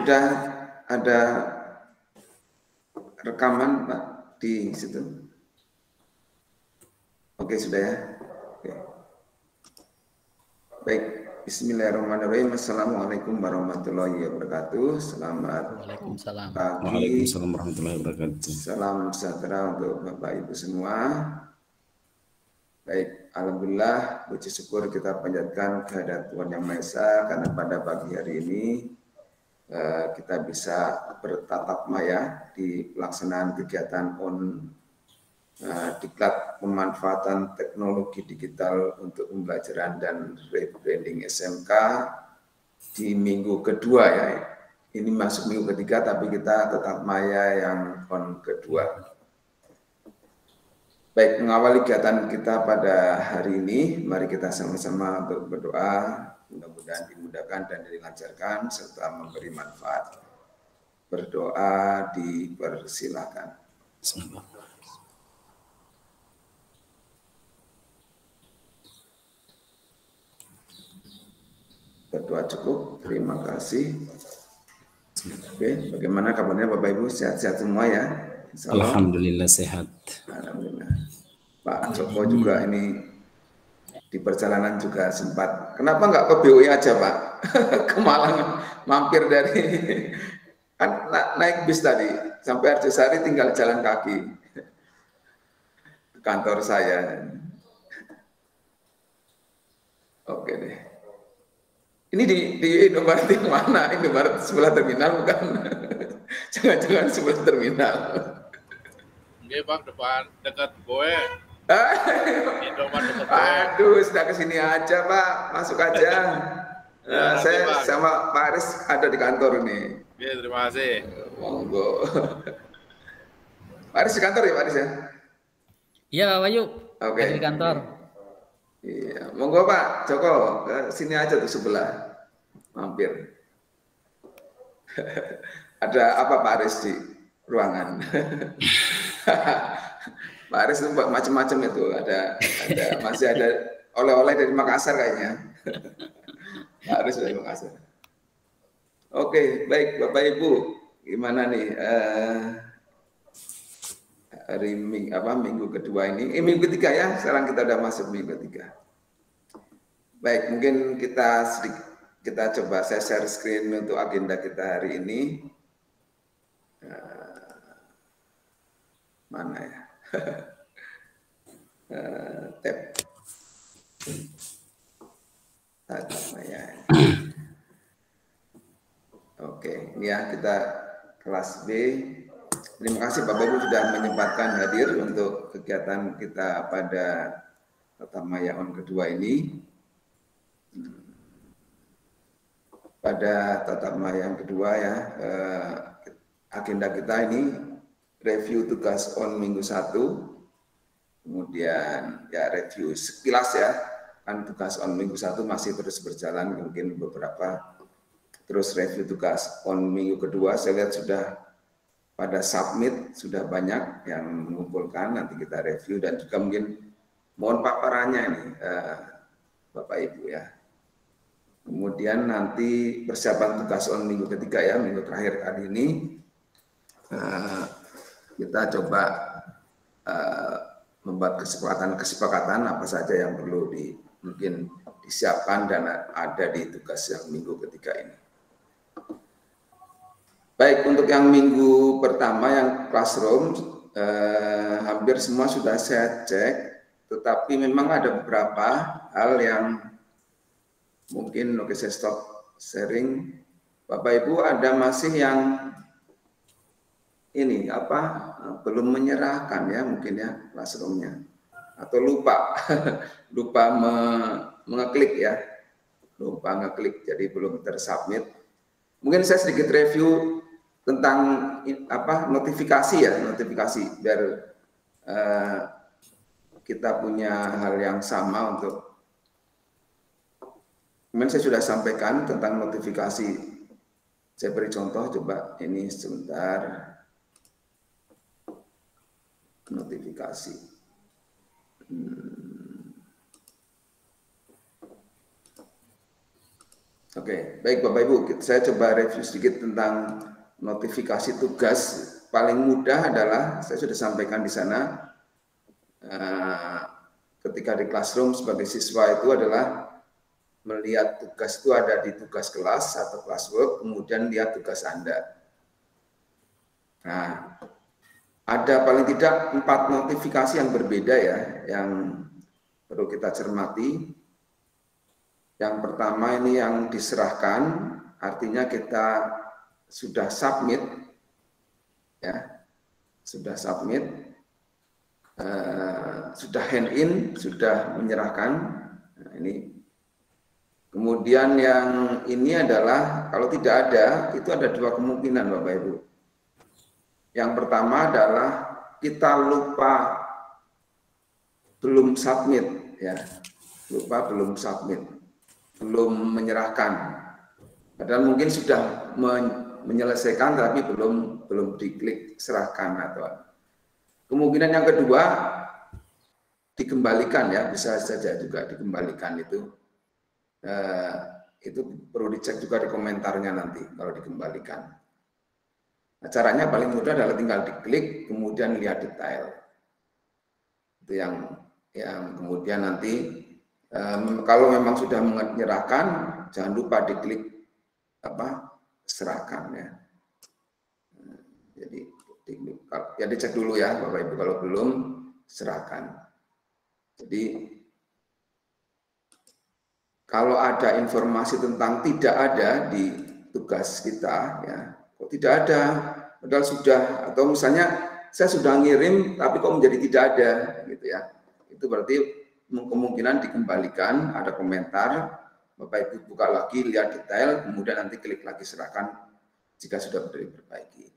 Sudah ada rekaman Pak di situ? Oke, sudah ya. Oke. Baik, bismillahirrahmanirrahim. Assalamualaikum warahmatullahi wabarakatuh. Selamat Waalaikumsalam. pagi. Waalaikumsalam warahmatullahi wabarakatuh. Salam sejahtera untuk Bapak Ibu semua. Baik, alhamdulillah, puji syukur kita panjatkan kehadirat Tuhan Yang Maha Esa karena pada pagi hari ini kita bisa bertatap maya di pelaksanaan kegiatan diklat pemanfaatan teknologi digital untuk pembelajaran dan rebranding SMK di minggu kedua ya. Ini masuk minggu ketiga tapi kita tetap maya yang kedua. Baik, mengawali kegiatan kita pada hari ini, mari kita sama-sama untuk berdoa, mudah-mudahan dimudahkan dan dilancarkan serta memberi manfaat. Berdoa dipersilakan. Berdoa cukup, terima kasih. Oke, bagaimana kabarnya Bapak Ibu? Sehat-sehat semua ya? Alhamdulillah sehat. Alhamdulillah. Pak Joko juga ini di perjalanan juga sempat. Kenapa nggak ke BUI aja Pak? Ke Malang, mampir dari kan naik bis tadi sampai Arjosari tinggal jalan kaki ke kantor saya. Oke deh. Ini di Indomaret yang mana? Indomaret sebelah terminal bukan? Jangan-jangan sebelah terminal. Oke Pak, dekat gue. Indomaret dekat gue. Aduh, sudah kesini aja Pak, masuk aja. Ya, saya Pak. Sama Pak Aris ada di kantor ini. Oke, terima kasih. Monggo. Pak Aris di kantor ya Pak Aris ya? Iya Pak Bayu, Oke. di kantor. Iya, monggo Pak Joko, ke sini aja tuh sebelah, mampir. Ada apa Pak Aris di ruangan? Pak Aris itu macam-macam itu, masih ada oleh-oleh dari Makassar kayaknya. Pak Aris dari Makassar. Oke, baik Bapak Ibu, gimana nih hari minggu kedua ini? Minggu ketiga ya, sekarang kita udah masuk minggu ketiga. Baik, mungkin kita coba saya share screen untuk agenda kita hari ini. Mana ya? Tab. Ya. Oke, ini ya kita kelas B. Terima kasih Bapak Ibu sudah menyempatkan hadir untuk kegiatan kita pada tatap maya on kedua ini. Pada tatap maya yang kedua ya, agenda kita ini review tugas on minggu 1, kemudian ya review sekilas ya, kan tugas on minggu 1 masih terus berjalan, mungkin beberapa, terus review tugas on minggu kedua, saya lihat sudah pada submit, sudah banyak yang mengumpulkan, nanti kita review dan juga mungkin mohon paparannya ini Bapak Ibu ya. Kemudian nanti persiapan tugas on minggu ketiga ya, minggu terakhir kali ini, kita coba membuat kesepakatan apa saja yang perlu mungkin disiapkan dan ada di tugas yang minggu ketiga ini. Baik, untuk yang minggu pertama yang classroom, hampir semua sudah saya cek, tetapi memang ada beberapa hal yang mungkin oke saya stop sharing. Bapak Ibu ada masih yang ini belum menyerahkan ya mungkin ya classroomnya atau lupa lupa mengeklik ya, lupa ngeklik jadi belum tersubmit. Mungkin saya sedikit review tentang notifikasi biar kita punya hal yang sama untuk. Kemudian saya sudah sampaikan tentang notifikasi. Saya beri contoh, coba ini sebentar. Notifikasi. Oke, baik Bapak Ibu, saya coba review sedikit tentang notifikasi tugas. Paling mudah adalah, saya sudah sampaikan di sana, ketika di classroom sebagai siswa itu adalah melihat tugas itu ada di tugas kelas atau classwork, kemudian lihat tugas Anda. Nah, ada paling tidak 4 notifikasi yang berbeda ya, yang perlu kita cermati. Yang pertama ini yang diserahkan, artinya kita sudah submit, ya, sudah submit, sudah hand in, sudah menyerahkan. Nah, ini. Kemudian yang ini adalah kalau tidak ada, itu ada 2 kemungkinan Bapak Ibu. Yang pertama adalah kita lupa belum submit, ya, lupa belum submit, belum menyerahkan. Padahal mungkin sudah menyelesaikan tapi belum diklik serahkan atau. Kemungkinan yang kedua dikembalikan ya, bisa saja juga dikembalikan itu. Itu perlu dicek juga di komentarnya nanti kalau dikembalikan. Nah, caranya paling mudah adalah tinggal diklik kemudian lihat detail. Itu yang kemudian nanti kalau memang sudah menyerahkan, jangan lupa diklik serahkan ya. Jadi ya dicek dulu ya Bapak Ibu, kalau belum serahkan. Jadi kalau ada informasi tentang tidak ada di tugas kita ya, kok tidak ada, padahal sudah, atau misalnya saya sudah ngirim tapi kok menjadi tidak ada gitu ya. Itu berarti kemungkinan dikembalikan, ada komentar, Bapak Ibu buka lagi, lihat detail, kemudian nanti klik lagi serahkan jika sudah diperbaiki.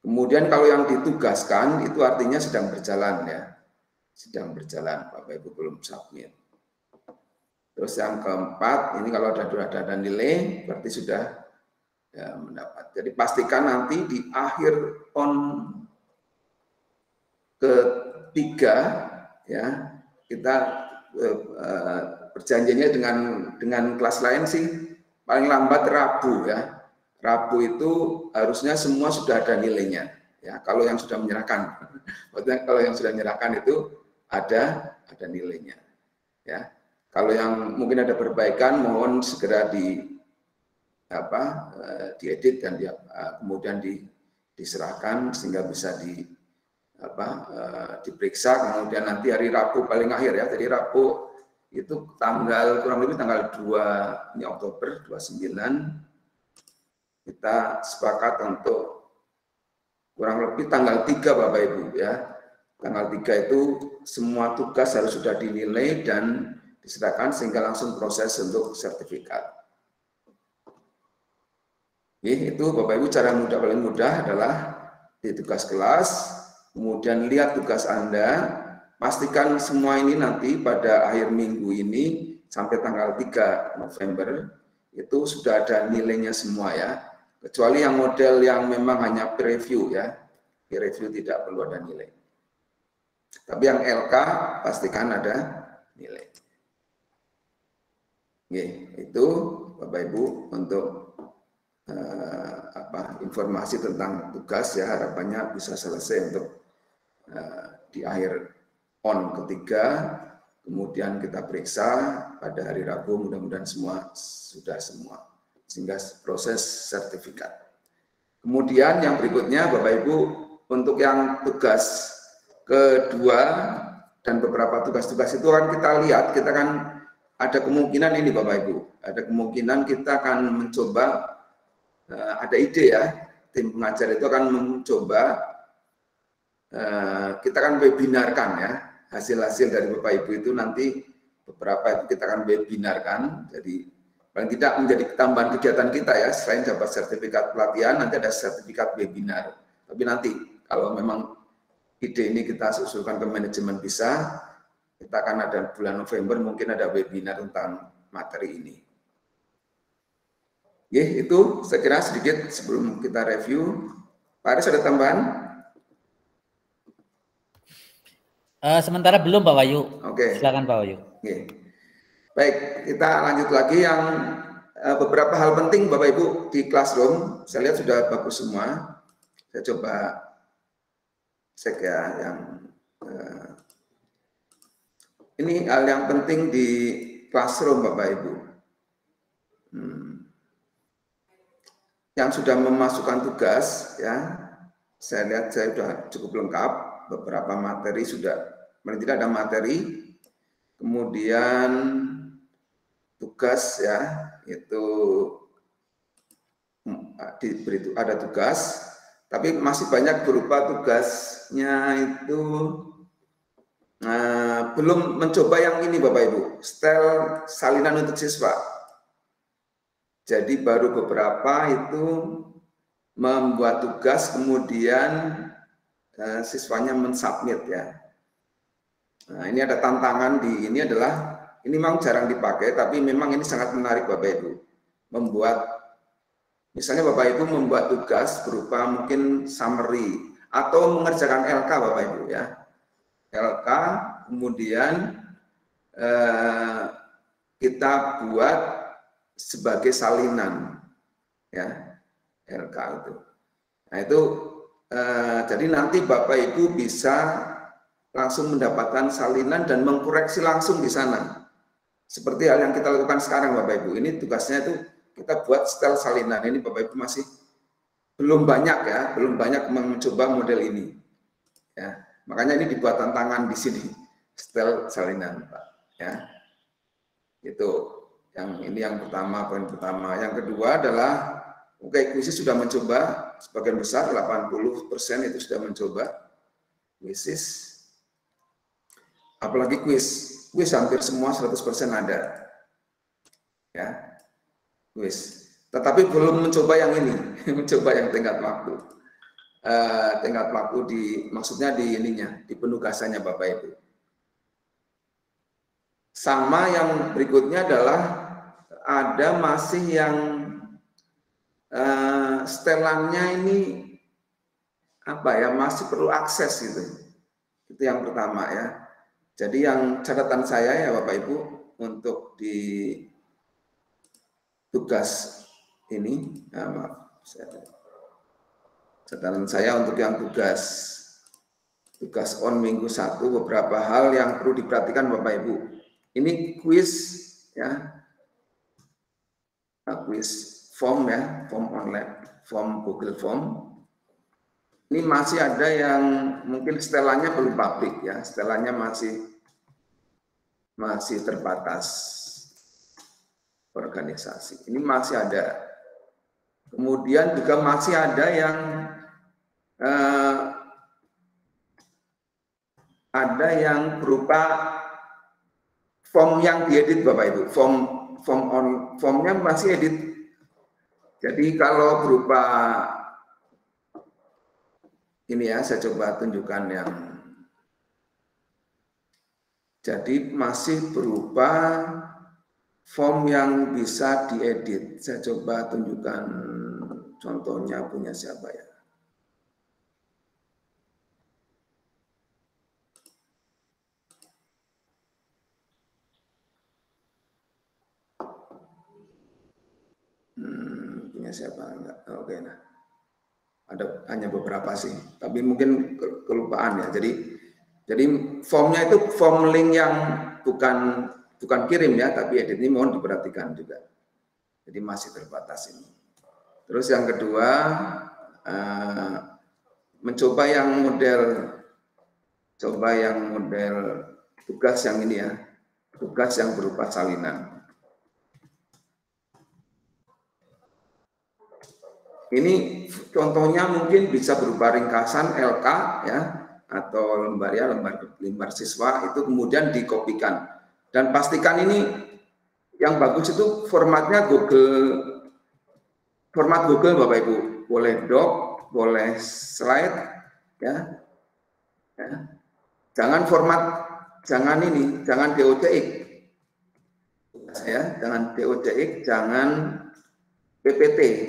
Kemudian kalau yang ditugaskan itu artinya sedang berjalan ya, sedang berjalan, Bapak Ibu belum submit. Terus yang keempat, ini kalau ada nilai, berarti sudah ya, mendapat. Jadi pastikan nanti di akhir on ketiga ya, kita perjanjiannya dengan kelas lain sih paling lambat Rabu ya. Rabu itu harusnya semua sudah ada nilainya ya. Kalau yang sudah menyerahkan, maksudnya kalau yang sudah menyerahkan itu ada nilainya ya. Kalau yang mungkin ada perbaikan, mohon segera diedit dan kemudian diserahkan sehingga bisa diperiksa. Kemudian nanti hari Rabu paling akhir ya. Jadi Rabu itu kurang lebih tanggal 2 ini Oktober 29 kita sepakat untuk kurang lebih tanggal 3 Bapak Ibu ya. Tanggal 3 itu semua tugas harus sudah dinilai dan diserahkan sehingga langsung proses untuk sertifikat. Itu Bapak Ibu cara paling mudah adalah di tugas kelas, kemudian lihat tugas Anda, pastikan semua ini nanti pada akhir minggu ini sampai tanggal 3 November itu sudah ada nilainya semua ya. Kecuali yang model yang memang hanya preview ya. Preview tidak perlu ada nilai. Tapi yang LK pastikan ada nilai. Itu Bapak Ibu untuk informasi tentang tugas ya, harapannya bisa selesai untuk di akhir on ketiga, kemudian kita periksa pada hari Rabu, mudah-mudahan semua sehingga proses sertifikat. Kemudian yang berikutnya Bapak Ibu untuk yang tugas kedua dan beberapa tugas-tugas itu kan kita lihat, kita kan ada kemungkinan ini Bapak Ibu, ada kemungkinan kita akan mencoba, ada ide ya, tim pengajar itu akan mencoba, kita akan webinarkan ya, hasil-hasil dari Bapak Ibu itu nanti beberapa itu kita akan webinarkan, jadi paling tidak menjadi tambahan kegiatan kita ya, selain dapat sertifikat pelatihan, nanti ada sertifikat webinar. Tapi nanti kalau memang ide ini kita usulkan ke manajemen bisa, kita akan ada bulan November mungkin ada webinar tentang materi ini. Itu saya kira sedikit sebelum kita review. Pak Aris ada tambahan? Sementara belum Pak Wahyu. Oke. Silakan Pak Wahyu. Baik, kita lanjut lagi yang beberapa hal penting Bapak Ibu di Classroom, saya lihat sudah bagus semua. Saya coba cek ya yang ini hal yang penting di Classroom Bapak Ibu. Yang sudah memasukkan tugas ya, saya lihat saya sudah cukup lengkap, beberapa materi sudah, paling tidak ada materi, kemudian tugas ya, itu ada tugas, tapi masih banyak berupa tugasnya itu belum mencoba yang ini Bapak Ibu, setel salinan untuk siswa. Jadi baru beberapa itu membuat tugas, kemudian siswanya mensubmit ya. Nah, ini ada tantangan di ini adalah, ini memang jarang dipakai, tapi memang ini sangat menarik Bapak Ibu. Membuat, misalnya Bapak Ibu membuat tugas berupa mungkin summary, atau mengerjakan LK Bapak Ibu ya. LK, kemudian kita buat sebagai salinan ya, LK itu. Nah itu jadi nanti Bapak Ibu bisa langsung mendapatkan salinan dan mengkoreksi langsung di sana. Seperti hal yang kita lakukan sekarang Bapak Ibu. Ini tugasnya itu kita buat setel salinan. Ini Bapak Ibu masih belum banyak ya, belum banyak mencoba model ini. Ya, makanya ini dibuat tantangan di sini, setel salinan Pak. Ya, itu. Yang ini yang pertama, poin pertama. Yang kedua adalah, oke, kuisis sudah mencoba, sebagian besar 80% itu sudah mencoba kuisis. Apalagi kuis hampir semua 100% ada. Ya, kuis. Tetapi belum mencoba yang ini, mencoba yang tingkat waktu. Tingkat waktu maksudnya di ininya, di penugasannya Bapak Ibu. Sama yang berikutnya adalah ada masih yang setelannya ini apa ya, masih perlu akses gitu. Itu yang pertama ya. Jadi yang catatan saya ya Bapak Ibu untuk di tugas ini, maaf, catatan saya untuk yang tugas on minggu 1, beberapa hal yang perlu diperhatikan Bapak Ibu. Ini kuis ya, kuis form ya, form online, form Google Form. Ini masih ada yang mungkin setelannya belum publik ya, setelannya masih terbatas organisasi. Ini masih ada. Kemudian juga masih ada yang berupa form yang diedit Bapak Ibu, formnya masih edit. Jadi kalau berupa ini ya, saya coba tunjukkan yang, jadi masih berupa form yang bisa diedit. Saya coba tunjukkan contohnya punya siapa ya. Punya siapa enggak? Oke, nah. Ada hanya beberapa sih, tapi mungkin kelupaan ya. Jadi formnya itu form link yang bukan kirim ya, tapi edit ini mohon diperhatikan juga. Jadi masih terbatas ini. Terus yang kedua, mencoba yang model tugas yang ini ya, tugas yang berupa salinan. Ini contohnya mungkin bisa berupa ringkasan LK ya, atau lembar siswa, itu kemudian dikopikan. Dan pastikan ini yang bagus itu format Google Bapak Ibu. Boleh doc, boleh slide ya. Jangan DOCX. Ya, jangan DOCX, jangan PPT.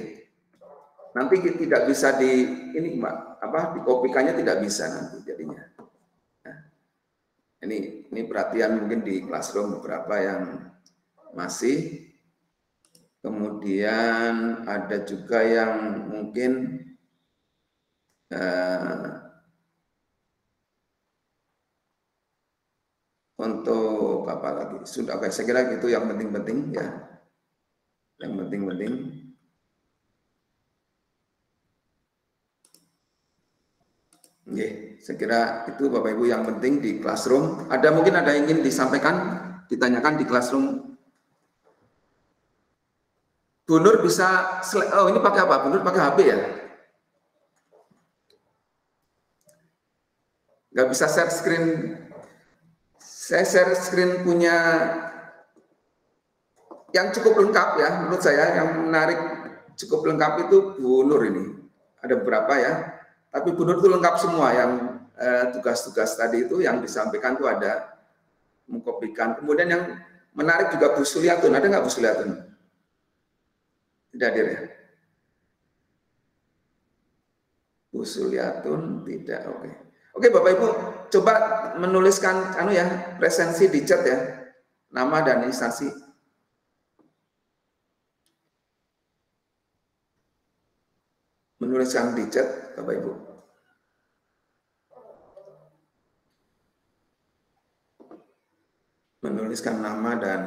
Nanti tidak bisa dikopikannya tidak bisa nanti jadinya. Nah, ini perhatian mungkin di Classroom beberapa yang masih Kemudian ada juga yang mungkin untuk apa lagi? Sudah, oke, saya kira itu yang penting-penting ya. Yang penting-penting. Oke, saya kira itu Bapak Ibu yang penting di classroom. Mungkin ada yang ingin disampaikan, ditanyakan di classroom. Bu Nur bisa, oh ini pakai apa? Bu Nur pakai HP ya? Nggak bisa share screen. Saya share screen punya yang cukup lengkap ya, menurut saya yang menarik cukup lengkap itu Bu Nur ini. Ada beberapa ya, tapi Bu Nur itu lengkap semua yang tugas-tugas tadi itu yang disampaikan itu ada mengkopikan. Kemudian yang menarik juga Bu Suliatun, ada nggak Bu Suliatun? Tidak hadir ya? Bu Suliatun tidak, oke. Oke Bapak Ibu, coba menuliskan presensi di chat ya, nama dan instansi. Menuliskan di chat Bapak Ibu. Menuliskan nama dan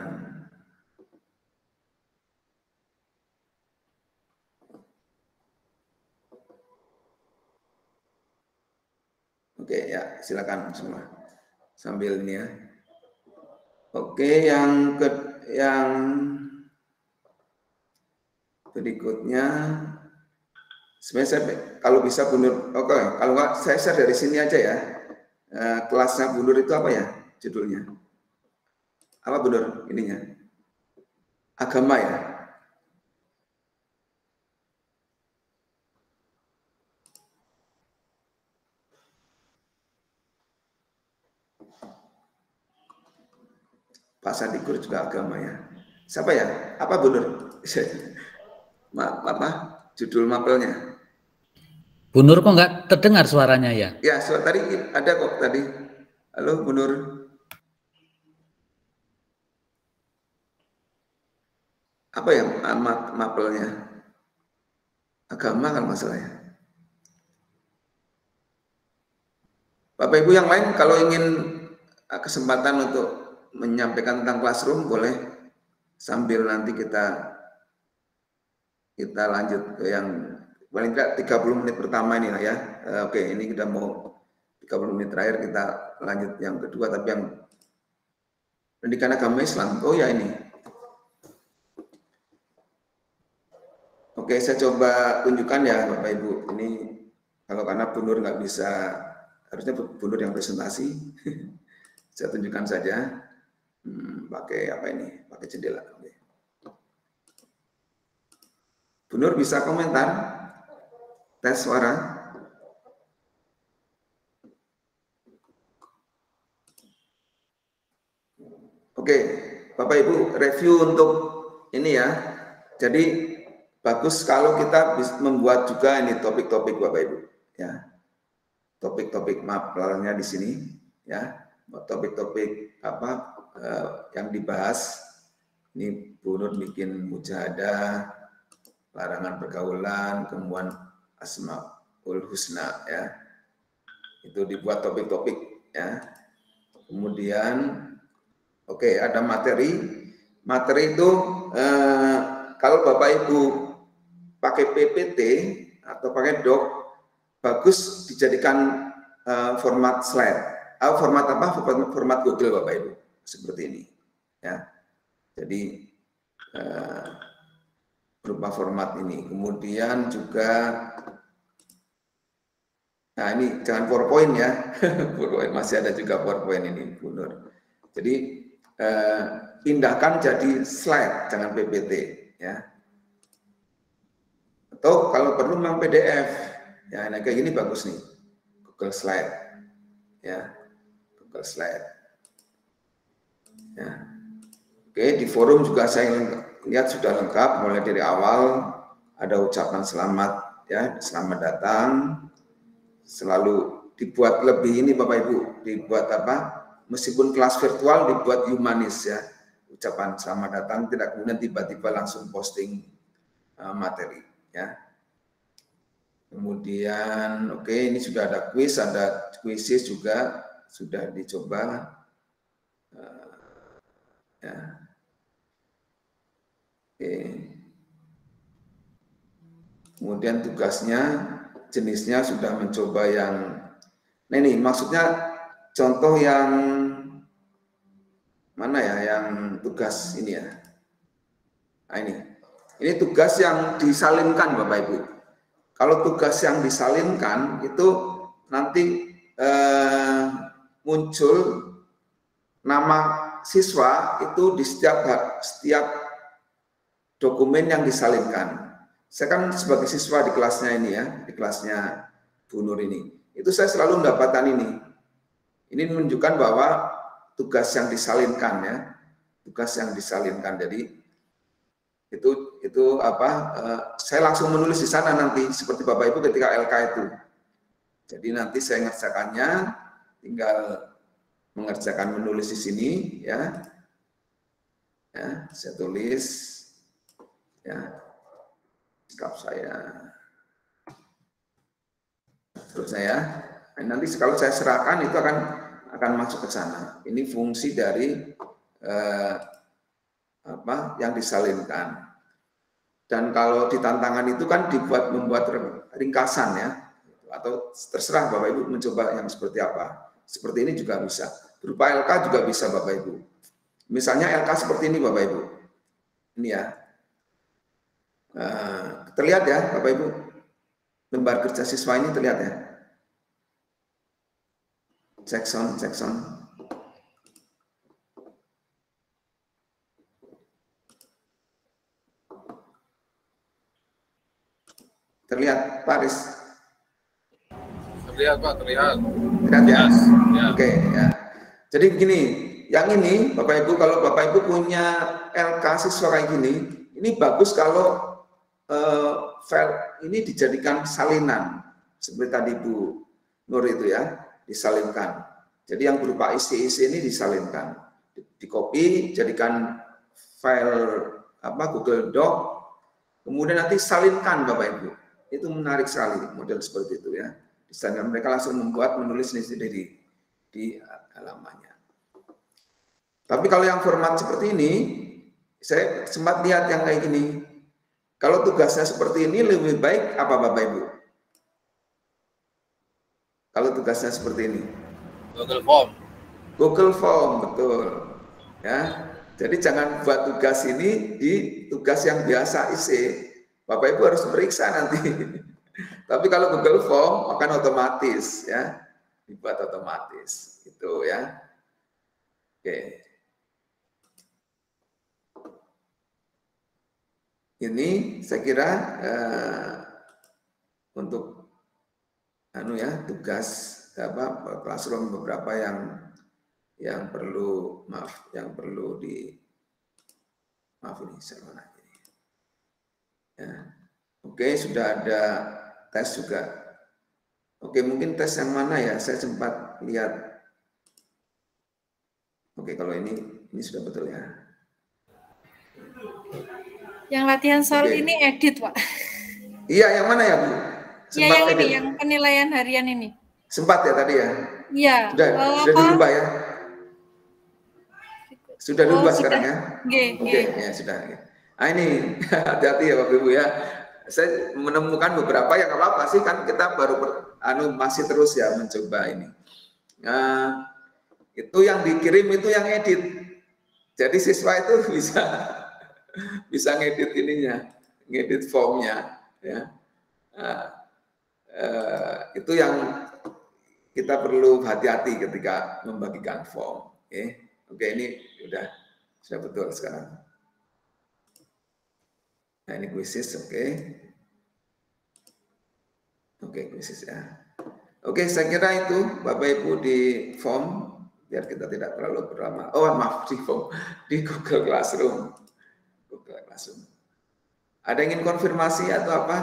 oke ya, silakan semua sambil ini ya. Oke, yang berikutnya sebenarnya kalau bisa Bu Nur, oke, kalau nggak saya share dari sini aja ya. Kelasnya Bu Nur itu apa ya judulnya? Apa Bu Nur ininya? Agama ya. Pak Sadikur juga agama ya. Siapa ya? Apa Bu Nur? Apa judul mapelnya? Bu Nur kok nggak terdengar suaranya ya? Ya, tadi ada kok tadi. Halo Bu Nur. Apa ya mapelnya? Agama kalau masalah ya. Bapak Ibu yang lain kalau ingin kesempatan untuk menyampaikan tentang classroom boleh sambil nanti kita lanjut ke yang paling tidak 30 menit pertama ini lah ya. Oke, ini kita mau 30 menit terakhir kita lanjut yang kedua, tapi yang pendidikan agama Islam. Oh ya ini. Oke, saya coba tunjukkan ya Bapak Ibu. Ini kalau karena Bu Nur nggak bisa, harusnya Bu Nur yang presentasi. Saya tunjukkan saja. Pakai apa ini? Pakai jendela. Bu Nur bisa komentar? Tes suara. Oke, Bapak Ibu review untuk ini ya. Jadi bagus kalau kita bisa membuat juga ini topik-topik Bapak Ibu ya. Topik-topik mapelnya di sini ya. Topik-topik apa yang dibahas. Ini Bu Nur bikin mujahadah, larangan pergaulan, kemudian Asmaul Husna ya. Itu dibuat topik-topik ya. Kemudian oke, ada materi. Materi itu kalau Bapak Ibu pakai PPT atau pakai doc, bagus dijadikan format slide. Format apa? Format Google Bapak Ibu. Seperti ini. Ya. Jadi berupa format ini. Kemudian juga, nah ini jangan PowerPoint ya. PowerPoint, masih ada juga PowerPoint ini, Bu Nur. Jadi pindahkan jadi slide, jangan PPT ya. Atau kalau perlu memang PDF ya, nah kayak gini bagus nih, Google Slide ya, Google Slide ya. Oke, di forum juga saya lihat sudah lengkap, mulai dari awal ada ucapan selamat ya, selamat datang, selalu dibuat lebih ini Bapak Ibu, dibuat apa, meskipun kelas virtual dibuat humanis ya, ucapan selamat datang, tidak kemudian tiba-tiba langsung posting materi ya. Kemudian ini sudah ada kuis, ada kuisis juga sudah dicoba ya. Kemudian tugasnya jenisnya sudah mencoba yang ini maksudnya contoh yang mana ya, yang tugas ini ya. Nah, ini tugas yang disalinkan Bapak Ibu. Kalau tugas yang disalinkan itu nanti muncul nama siswa itu di setiap dokumen yang disalinkan. Saya kan sebagai siswa di kelasnya ini ya, di kelasnya Bu Nur ini, itu saya selalu mendapatkan ini. Ini menunjukkan bahwa tugas yang disalinkan ya, tugas yang disalinkan. Jadi itu apa? Saya langsung menulis di sana nanti seperti Bapak Ibu ketika LK itu. Jadi nanti saya ngerjakannya, tinggal mengerjakan menulis di sini ya. Ya, saya tulis ya. Sikap saya. Terus nanti kalau saya serahkan itu akan masuk ke sana. Ini fungsi dari yang disalinkan. Dan kalau di tantangan itu kan membuat ringkasan ya, atau terserah Bapak Ibu mencoba yang seperti apa. Seperti ini juga bisa. Berupa LK juga bisa Bapak Ibu. Misalnya LK seperti ini Bapak Ibu. Ini ya. Terlihat ya Bapak Ibu. Lembar kerja siswa ini terlihat ya. Jackson. Terlihat Paris. Terlihat Pak, terlihat. Terlihat ya. Ya. Oke ya. Jadi begini, yang ini Bapak Ibu, kalau Bapak Ibu punya LK siswa kayak gini, ini bagus kalau file ini dijadikan salinan seperti tadi Bu Nur itu ya, disalinkan. Jadi yang berupa isi-isi ini disalinkan, di copy, jadikan file Google Doc, kemudian nanti salinkan Bapak Ibu. Itu menarik sekali model seperti itu ya. Disalinkan, mereka langsung menulis sendiri di halamannya. Tapi kalau yang format seperti ini, saya sempat lihat yang kayak gini. Kalau tugasnya seperti ini lebih baik apa Bapak Ibu? Kalau tugasnya seperti ini. Google Form. Google Form, betul. Ya. Jadi jangan buat tugas ini di tugas yang biasa isi. Bapak Ibu harus periksa nanti. Tapi kalau Google Form akan otomatis ya. Dibuat otomatis gitu ya. Oke. Ini saya kira untuk tugas classroom beberapa yang perlu ini saya ya. Oke, sudah ada tes juga. Oke, mungkin tes yang mana ya? Saya sempat lihat. Oke, kalau ini sudah betul ya. Yang latihan soal ini edit, Pak. Iya, yang mana ya, Bu? Iya, yang edit. Ini, yang penilaian harian ini. Sempat ya tadi ya? Iya. Sudah dirubah ya? Sudah dirubah sekarang ya? Oke, ya sudah. Ah ini, hati-hati ya Bapak Ibu ya. Saya menemukan beberapa yang apa sih, kan kita baru masih terus ya mencoba ini. Nah, itu yang dikirim itu yang edit. Jadi siswa itu bisa ngedit ininya, ngedit formnya, ya. Itu yang kita perlu hati-hati ketika membagikan form. Oke, ini sudah betul sekarang. Nah ini kuisis, oke, kuisis ya. Oke, saya kira itu Bapak Ibu di form, biar kita tidak terlalu berlama. Oh maaf, di form, di Google Classroom. Ada ingin konfirmasi atau apa?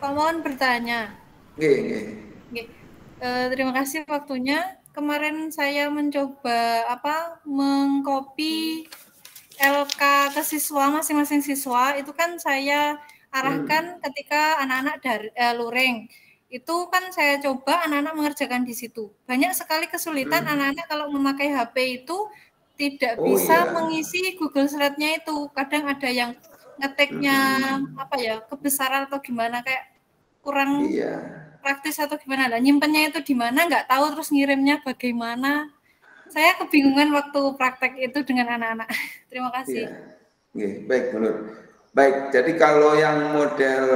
Pak mohon bertanya. Terima kasih waktunya. kemarin saya mencoba mengcopy LK ke siswa, masing-masing siswa itu kan saya arahkan ketika anak-anak dari luring. Itu kan saya coba anak-anak mengerjakan di situ. Banyak sekali kesulitan anak-anak kalau memakai HP itu tidak bisa mengisi Google Slide-nya itu. Kadang ada yang ngetiknya kebesaran atau gimana, kayak kurang praktis atau gimana. Nah, nyimpennya itu di mana nggak tahu, terus ngirimnya bagaimana. Saya kebingungan waktu praktek itu dengan anak-anak. Terima kasih. Baik, Nur. Baik, jadi kalau yang model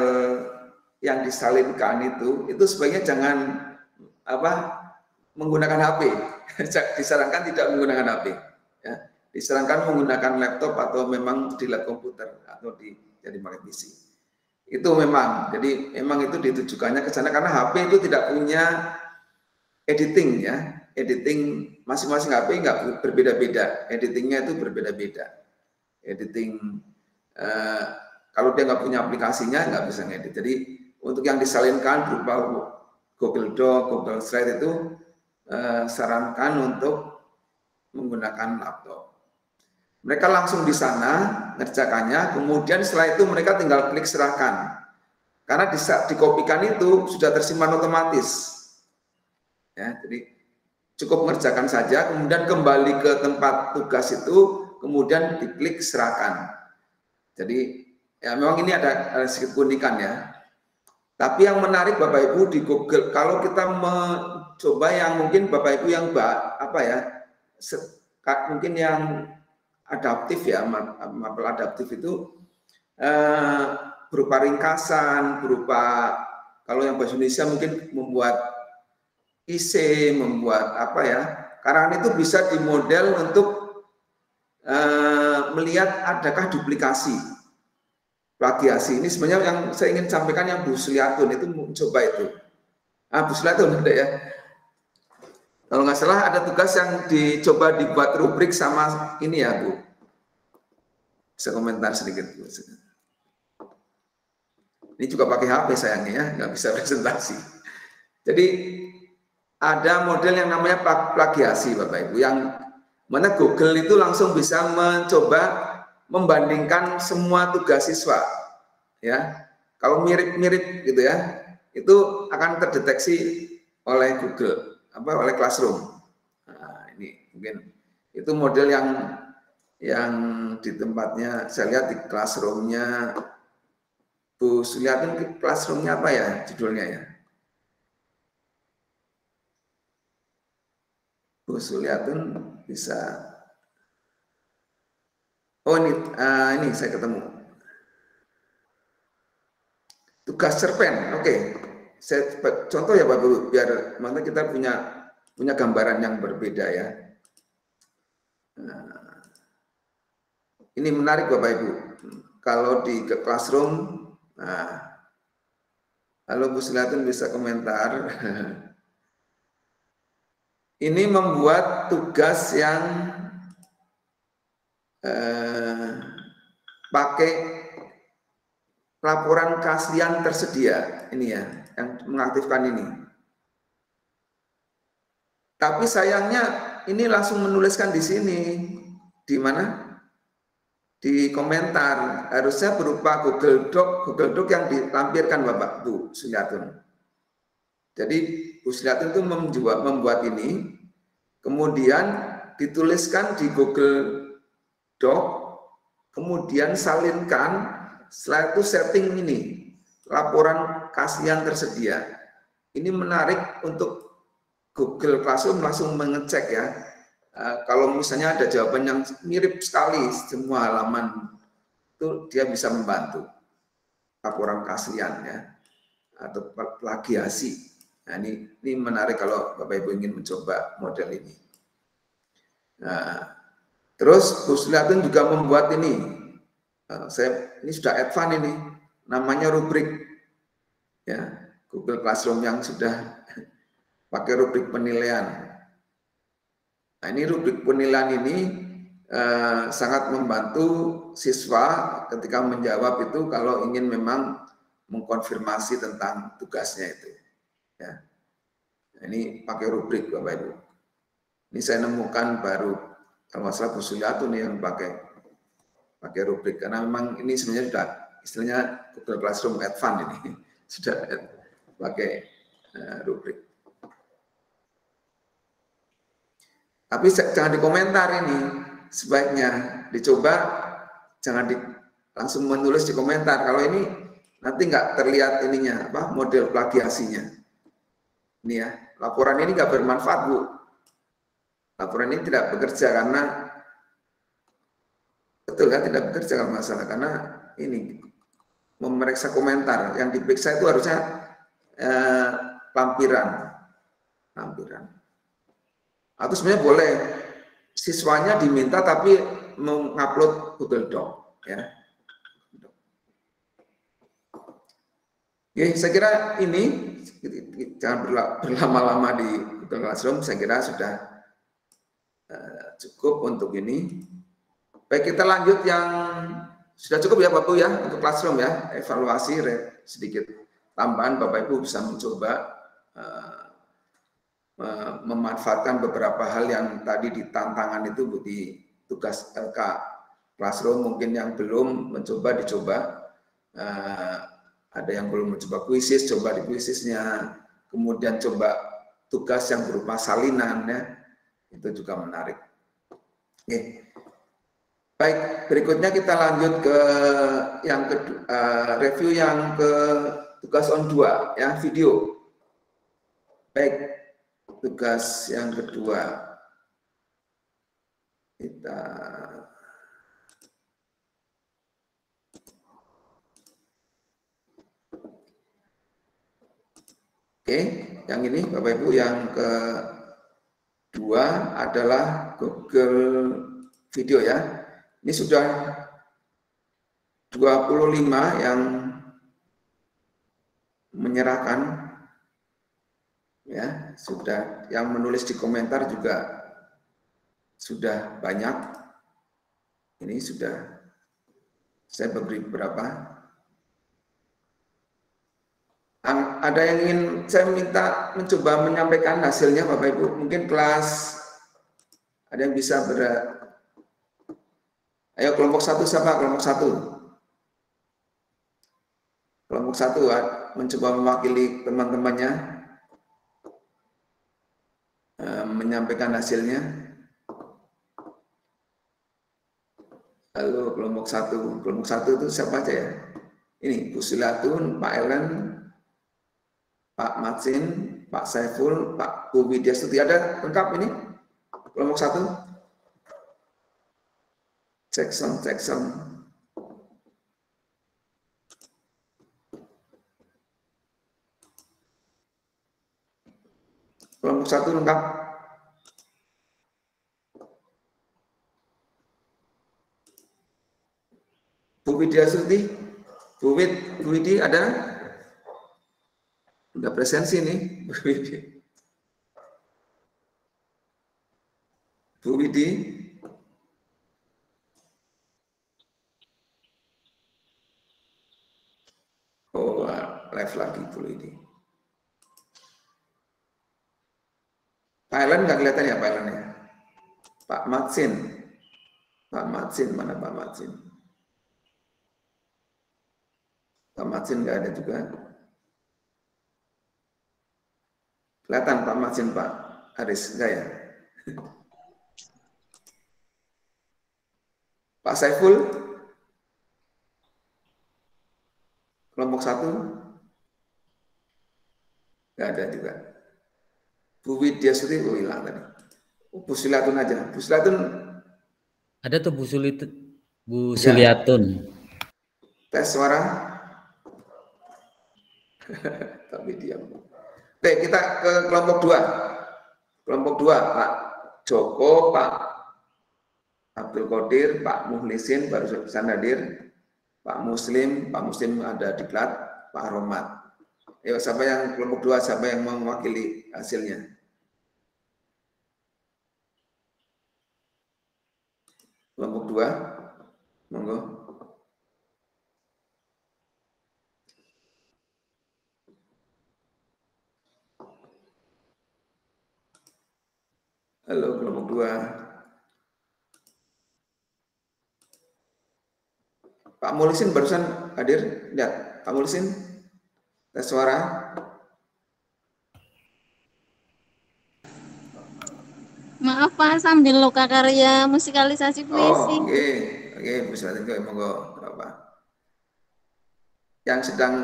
yang disalinkan itu sebaiknya jangan menggunakan HP. Disarankan tidak menggunakan HP. Ya. Disarankan menggunakan laptop atau memang di lab komputer atau jadi pakai PC. Itu memang. Jadi memang itu ditujukannya ke sana karena HP itu tidak punya editing ya. Editing masing-masing HP nggak berbeda-beda, editingnya itu berbeda-beda. Editing kalau dia nggak punya aplikasinya nggak bisa ngedit. Jadi untuk yang disalinkan berupa Google Doc, Google Slide itu sarankan untuk menggunakan laptop. Mereka langsung di sana ngerjakannya, kemudian setelah itu mereka tinggal klik serahkan. Karena dikopikan itu sudah tersimpan otomatis. Ya, jadi cukup mengerjakan saja, kemudian kembali ke tempat tugas itu, kemudian diklik serahkan. Jadi ya memang ini ada sedikit keunikan ya. Tapi yang menarik Bapak Ibu di Google, kalau kita mencoba yang mungkin Bapak Ibu yang mungkin yang adaptif ya, mapel adaptif itu berupa ringkasan, berupa kalau yang bahasa Indonesia mungkin membuat membuat karangan itu bisa dimodel untuk melihat adakah duplikasi, plagiasi. Ini sebenarnya yang saya ingin sampaikan yang Bu Suliatun itu mencoba itu. Bu Suliatun ada ya. Kalau nggak salah ada tugas yang dicoba dibuat rubrik sama ini ya Bu. Bisa komentar sedikit Bu. Ini juga pakai HP sayangnya ya, nggak bisa presentasi. Jadi ada model yang namanya plagiasi Bapak Ibu, yang mana Google itu langsung bisa mencoba membandingkan semua tugas siswa. Ya, kalau mirip-mirip gitu ya, itu akan terdeteksi oleh Google, oleh Classroom. Nah, ini mungkin itu model yang di tempatnya saya lihat di Classroom-nya Bu Suliatun. Classroom-nya apa ya judulnya ya? Bu Suliatun bisa. Oh ini saya ketemu. Tugas cerpen. Oke. Saya contoh ya Bapak Ibu biar nanti kita punya gambaran yang berbeda ya. Ini menarik Bapak Ibu. Kalau di Classroom, halo Bu Suliatun bisa komentar. Ini membuat tugas yang pakai laporan keaslian tersedia, ini ya, yang mengaktifkan ini. Tapi sayangnya ini langsung menuliskan di sini, di mana? Di komentar, harusnya berupa Google Doc yang ditampilkan Bapak Bu Suliatun. Jadi Bu Suliatun itu membuat ini, kemudian dituliskan di Google Doc, kemudian salinkan, setelah itu setting ini, laporan keaslian tersedia. Ini menarik untuk Google Classroom langsung mengecek ya. Kalau misalnya ada jawaban yang mirip sekali semua halaman, itu dia bisa membantu laporan keaslian ya, atau plagiasi. Nah, ini menarik kalau Bapak Ibu ingin mencoba model ini. Nah, terus Bu Suliatun juga membuat ini. Ini sudah advance ini, namanya rubrik. Ya, Google Classroom yang sudah pakai rubrik penilaian. Nah, ini rubrik penilaian ini sangat membantu siswa ketika menjawab itu kalau ingin memang mengkonfirmasi tentang tugasnya itu. Ya. Nah, ini pakai rubrik Bapak Ibu. Ini saya nemukan baru kalau nggak salah Bu Suliatun yang pakai rubrik, karena memang ini sebenarnya sudah istilahnya Google Classroom Advance ini sudah pakai rubrik. Tapi jangan dikomentar ini, sebaiknya dicoba, jangan langsung menulis di komentar. Kalau ini nanti nggak terlihat ininya, model plagiasinya. Ini ya, laporan ini nggak bermanfaat, Bu. Laporan ini tidak bekerja karena betul kan, tidak bekerja kalau masalah, karena ini memeriksa komentar. Yang diperiksa itu harusnya lampiran. Atau sebenarnya boleh siswanya diminta tapi mengupload Google Doc, ya. Oke, saya kira ini jangan berlama-lama di Google Classroom. Saya kira sudah cukup untuk ini. Baik, kita lanjut yang sudah cukup ya Bapak Ibu ya untuk Classroom ya. Evaluasi sedikit tambahan, Bapak Ibu bisa mencoba memanfaatkan beberapa hal yang tadi di tantangan itu di tugas LK Classroom. Mungkin yang belum mencoba dicoba. Ada yang belum mencoba kuisis, coba di kuisisnya. Kemudian coba tugas yang berupa salinan ya. Itu juga menarik. Oke. Baik, berikutnya kita lanjut ke yang kedua, review yang ke tugas on 2 ya, video. Baik, tugas yang kedua. Kita Oke, yang ini Bapak Ibu, yang kedua adalah Google Video ya. Ini sudah 25 yang menyerahkan ya, sudah yang menulis di komentar juga sudah banyak. Ini sudah saya beri beberapa. Ada yang ingin saya minta mencoba menyampaikan hasilnya Bapak Ibu, mungkin kelas ada yang bisa ayo kelompok 1 siapa? Kelompok 1 mencoba mewakili teman-temannya menyampaikan hasilnya. Lalu kelompok 1 itu siapa aja ya? Ini Bu Suliatun, Pak Ellen, Pak Matsin, Pak Saiful, Pak Bu Widyastuti, ada lengkap ini kelompok 1. Cek sound. Kelompok 1 lengkap. Bu Widyastuti, Bu Widi ada? Udah presensi nih, Bu Widi. Bu Widi. Oh, live lagi Bu Widi. Pak Ellen nggak kelihatan ya Pak Ellen ya? Pak Matsin. Mana Pak Matsin? Pak Matsin nggak ada juga. Kelihatan Pak Matsin, Pak Aris, enggak ya? Pak Saiful, kelompok 1, enggak ada juga. Bu Widyastuti, hilang tadi. Bu Suliatun aja. Bu Suliatun. Ada tuh Bu Suliatun. Ya. Tes suara. Tapi diam. Oke, kita ke kelompok 2. Kelompok 2, Pak Joko, Pak Abdul Qadir, Pak Muhlisin baru bisa hadir, Pak Muslim ada di plat, Pak Romat. Ayo, siapa yang kelompok 2, siapa yang mau mewakili hasilnya? Kelompok 2, monggo. Halo kelompok 2. Pak Mulisin barusan hadir? Lihat, Pak Mulisin, tes suara. Maaf Pak, sambil loka karya musikalisasi puisi. Oh, oke, bisa juga monggo apa? Yang sedang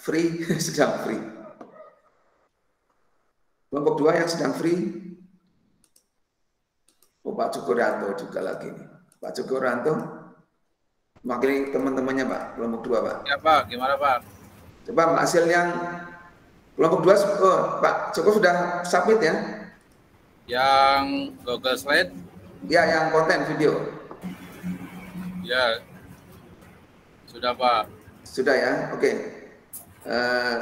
free, sedang free. Kelompok 2 yang sedang free. Oh, Pak Cukuranto juga lagi nih. Pak Cukuranto, mewakili teman-temannya Pak, kelompok 2 Pak. Ya Pak, gimana Pak? Coba hasil yang kelompok 2, Pak Joko sudah submit ya? Yang Google Slide? Ya, yang konten video. Ya, sudah Pak. Sudah ya, oke.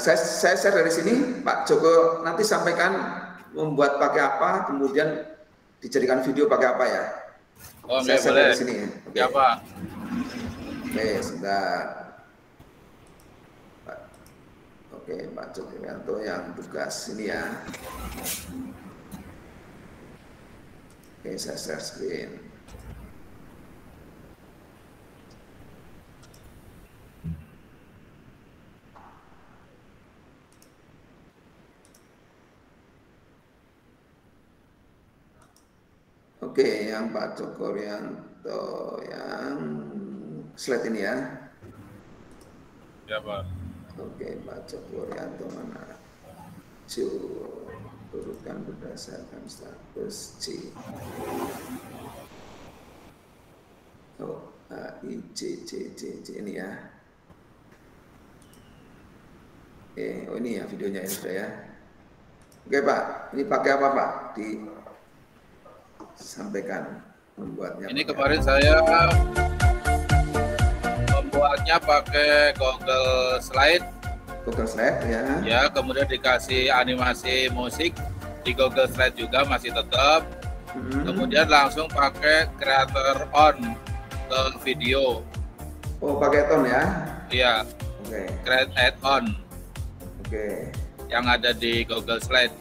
Saya share dari sini, Pak Joko nanti sampaikan membuat pakai apa, kemudian dijadikan video pakai apa ya. Oh, saya share boleh. dari sini. Okay. Ya Pak. Oke, sebentar. Oke, Pak Joko yang tugas ini ya. Oke, saya share screen. Oke, yang Pak Joko Rianto yang slide ini ya. Ya Pak. Oke, Pak Joko Rianto mana? Urutan berdasarkan status C. Oh, I, C ini ya. Oh ini ya videonya ini sudah ya. Oke Pak, ini pakai apa Pak? Disampaikan membuatnya. Ini kemarin saya membuatnya pakai Google Slide. Google Slide ya. Ya, kemudian dikasih animasi musik di Google Slide juga masih tetap. Kemudian langsung pakai Creator On ke video. Oh, pakai Add-on ya? Iya. Oke. Create Add-on. Oke. Yang ada di Google Slide.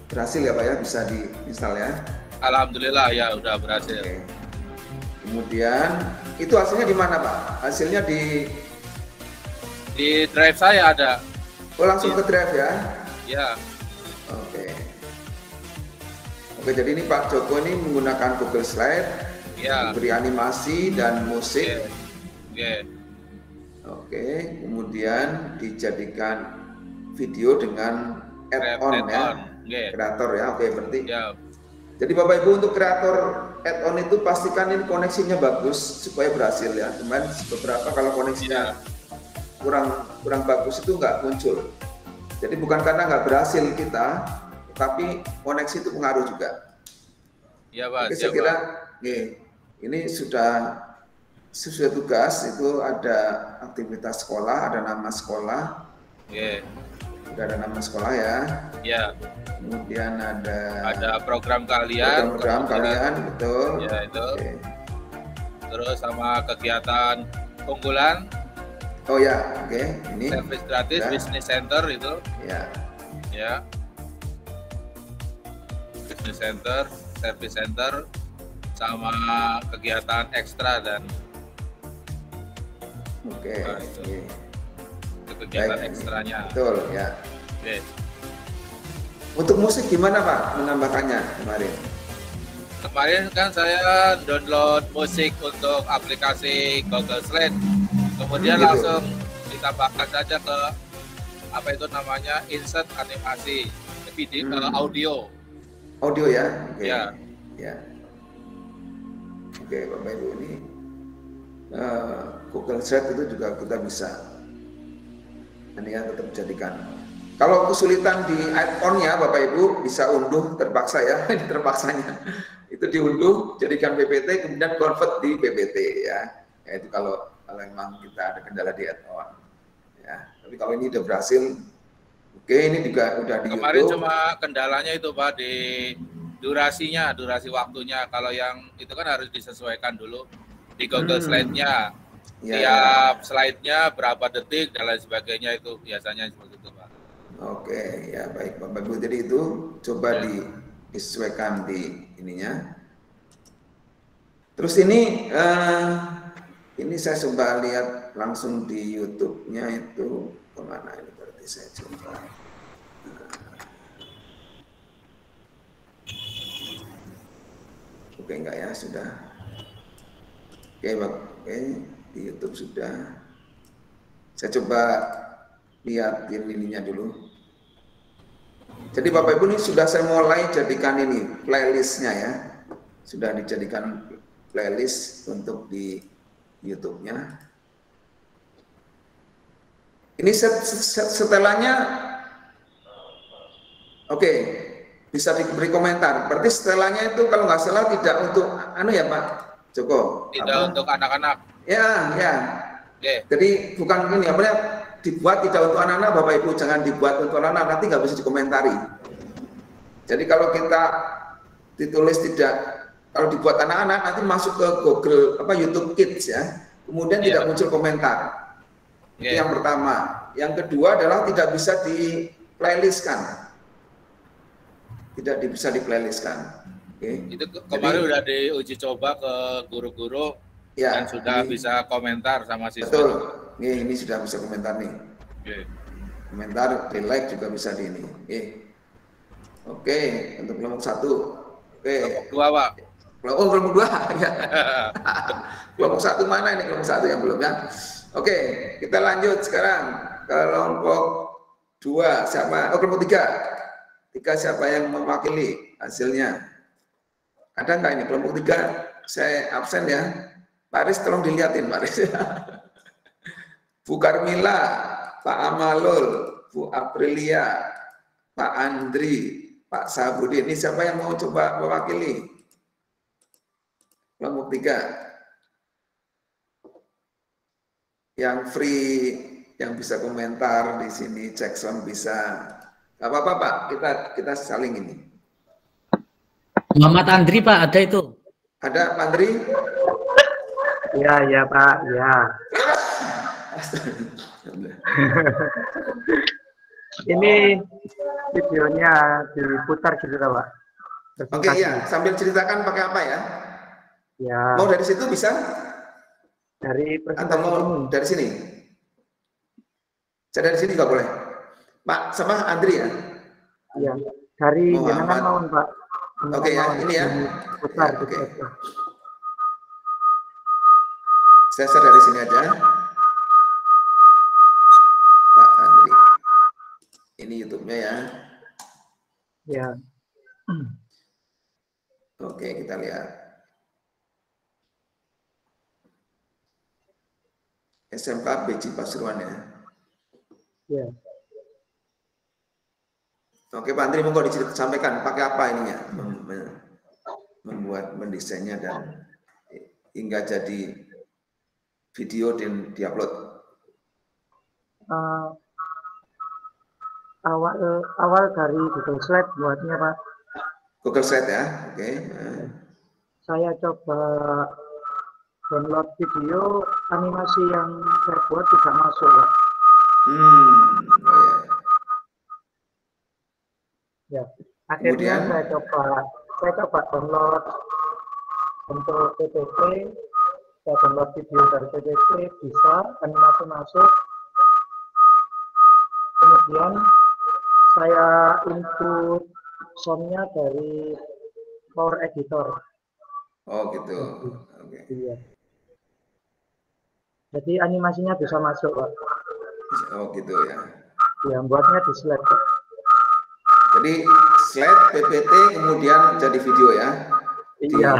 Berhasil ya Pak ya, bisa diinstal ya? Alhamdulillah ya udah berhasil. Oke. Kemudian itu hasilnya di mana Pak? Hasilnya di drive saya ada. Oh langsung ke drive ya? Ya. Oke. Oke, jadi ini Pak Joko ini menggunakan Google Slide, Ya. beri animasi dan musik. Oke. Oke, kemudian dijadikan video dengan add-on ya, kreator ya. Oke, berarti. Ya. Jadi Bapak Ibu untuk kreator add-on itu pastikan ini koneksinya bagus supaya berhasil ya. Cuman beberapa kalau koneksinya kurang bagus itu nggak muncul. Jadi bukan karena nggak berhasil kita, tapi koneksi itu pengaruh juga. Ya Pak. Oke, saya kira ini sudah sesuai tugas, itu ada aktivitas sekolah, ada nama sekolah. Sudah ada nama sekolah ya. Ya. Kemudian ada program kalian. Program kalian, betul. Ya itu. Terus sama kegiatan unggulan. Oh ya, oke. Ini service gratis, ya. Business Center itu. Ya. Ya. Business Center, Service Center, sama kegiatan ekstra dan. Oke. Nah, itu kegiatan ekstranya. Betul ya. Oke. Untuk musik gimana Pak menambahkannya kemarin? Kemarin kan saya download musik untuk aplikasi Google Slide. Kemudian langsung ditambahkan saja ke apa itu namanya insert animasi video audio. Audio ya? Okay. Ya. Ya. Oke, Bapak Ibu, ini Google Slide itu juga kita bisa ini ya tetap jadikan. Kalau kesulitan di add-on-nya Bapak Ibu bisa unduh terpaksa ya, ini terpaksanya. Itu diunduh, jadikan PPT, kemudian convert di PPT ya. Itu kalau memang kita ada kendala di add-on. Ya, tapi kalau ini udah berhasil, oke, ini juga udah di Kemarin YouTube. Cuma kendalanya itu Pak di durasinya, durasi waktunya. Kalau yang itu kan harus disesuaikan dulu di Google Slide-nya. Tiap slide-nya berapa detik dan lain sebagainya, itu biasanya seperti itu Pak. Oke, ya baik Bapak Ibu. Jadi itu coba disesuaikan di ininya. Terus ini saya coba lihat langsung di YouTube-nya itu kemana ini, berarti saya coba. Oke, enggak ya, sudah. Oke, di YouTube sudah. Saya coba lihat ininya dulu. Jadi Bapak Ibu ini sudah saya mulai jadikan ini playlistnya ya. Sudah dijadikan playlist untuk di YouTube-nya. Ini setelannya, oke, bisa diberi komentar. Berarti setelannya itu kalau nggak salah tidak untuk ya Pak Joko. Tidak untuk anak-anak. Ya. Oke. Jadi bukan ini dibuat tidak untuk anak-anak, Bapak Ibu jangan dibuat untuk anak-anak, nanti nggak bisa dikomentari. Jadi kalau kita ditulis tidak, kalau dibuat anak-anak nanti masuk ke Google YouTube Kids ya, kemudian tidak muncul komentar. Itu yang pertama. Yang kedua adalah tidak bisa di playlistkan, tidak bisa di playlistkan. Itu kemarin udah diuji coba ke guru-guru. Ya, dan sudah bisa komentar sama siswa. Betul. Ini sudah bisa komentar nih. Komentar, di like juga bisa di ini. Oke, untuk kelompok 1. Kelompok 2, Pak. Kelompok 2. Ya. Kelompok 1 mana ini? Kelompok 1 yang belum ya. Oke, kita lanjut sekarang. Kelompok 2 siapa? Kelompok 3. 3 siapa yang mewakili hasilnya? Ada nggak ini kelompok 3? Saya absen ya. Pak Aris tolong dilihatin Pak Aris. Bu Karmila, Pak Amalul, Bu Aprilia, Pak Andri, Pak Sabudi. Ini siapa yang mau coba mewakili? Kelompok 3. Yang free, yang bisa komentar di sini, Jackson bisa. Gak apa-apa Pak, kita saling ini. Muhammad Andri Pak, ada itu. Ada Pak Andri? Ya Pak, ya. Ini videonya diputar gitu Pak. Oke ya, sambil ceritakan pakai apa ya? Ya. Mau dari situ bisa? Dari atau mau dari sini? Saya dari sini nggak boleh. Pak sama Andri ya? Iya. Dari Jenengan Maun Pak. Oke ya, ini ya. Putar. Oke. Saya dari sini aja. Pak Andri. Ini YouTube-nya ya. Ya. Oke, kita lihat. SMK Beji Pasuruan ya. Ya. Oke Pak Andri, monggo disampaikan pakai apa ininya, membuat mendesainnya dan hingga jadi video dan diupload. Awal dari Google Slide buatnya Pak. Google Slide ya, oke. Saya coba download video animasi yang saya buat tidak masuk Pak. Ya, akhirnya saya coba download untuk PPT, saya download video dari PPT, bisa animasi masuk. Kemudian saya input soundnya dari Power Editor. Oh gitu. Oke. Iya. Jadi animasinya bisa masuk Pak. Oh gitu ya. Ya, buatnya di slide Pak. Jadi slide PPT kemudian jadi video ya. Iya.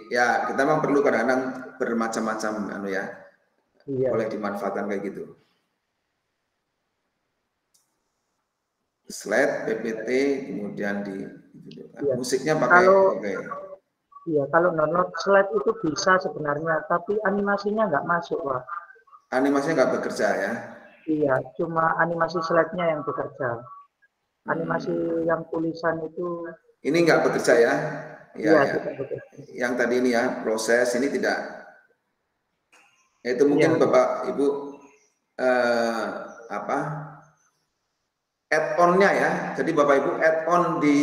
Ya kita memang perlu kadang-kadang bermacam-macam ya. Iya. Boleh dimanfaatkan kayak gitu. Slide PPT kemudian di iya. Musiknya pakai Iya, kalau download slide itu bisa sebenarnya, tapi animasinya nggak masuk Pak. Animasinya nggak bekerja ya? Iya, cuma animasi slide-nya yang bekerja. Animasi yang tulisan itu ini nggak bekerja ya? Iya, ya. Yang tadi ini ya, proses ini tidak. Itu mungkin Bapak Ibu add-on-nya ya. Jadi Bapak Ibu add-on di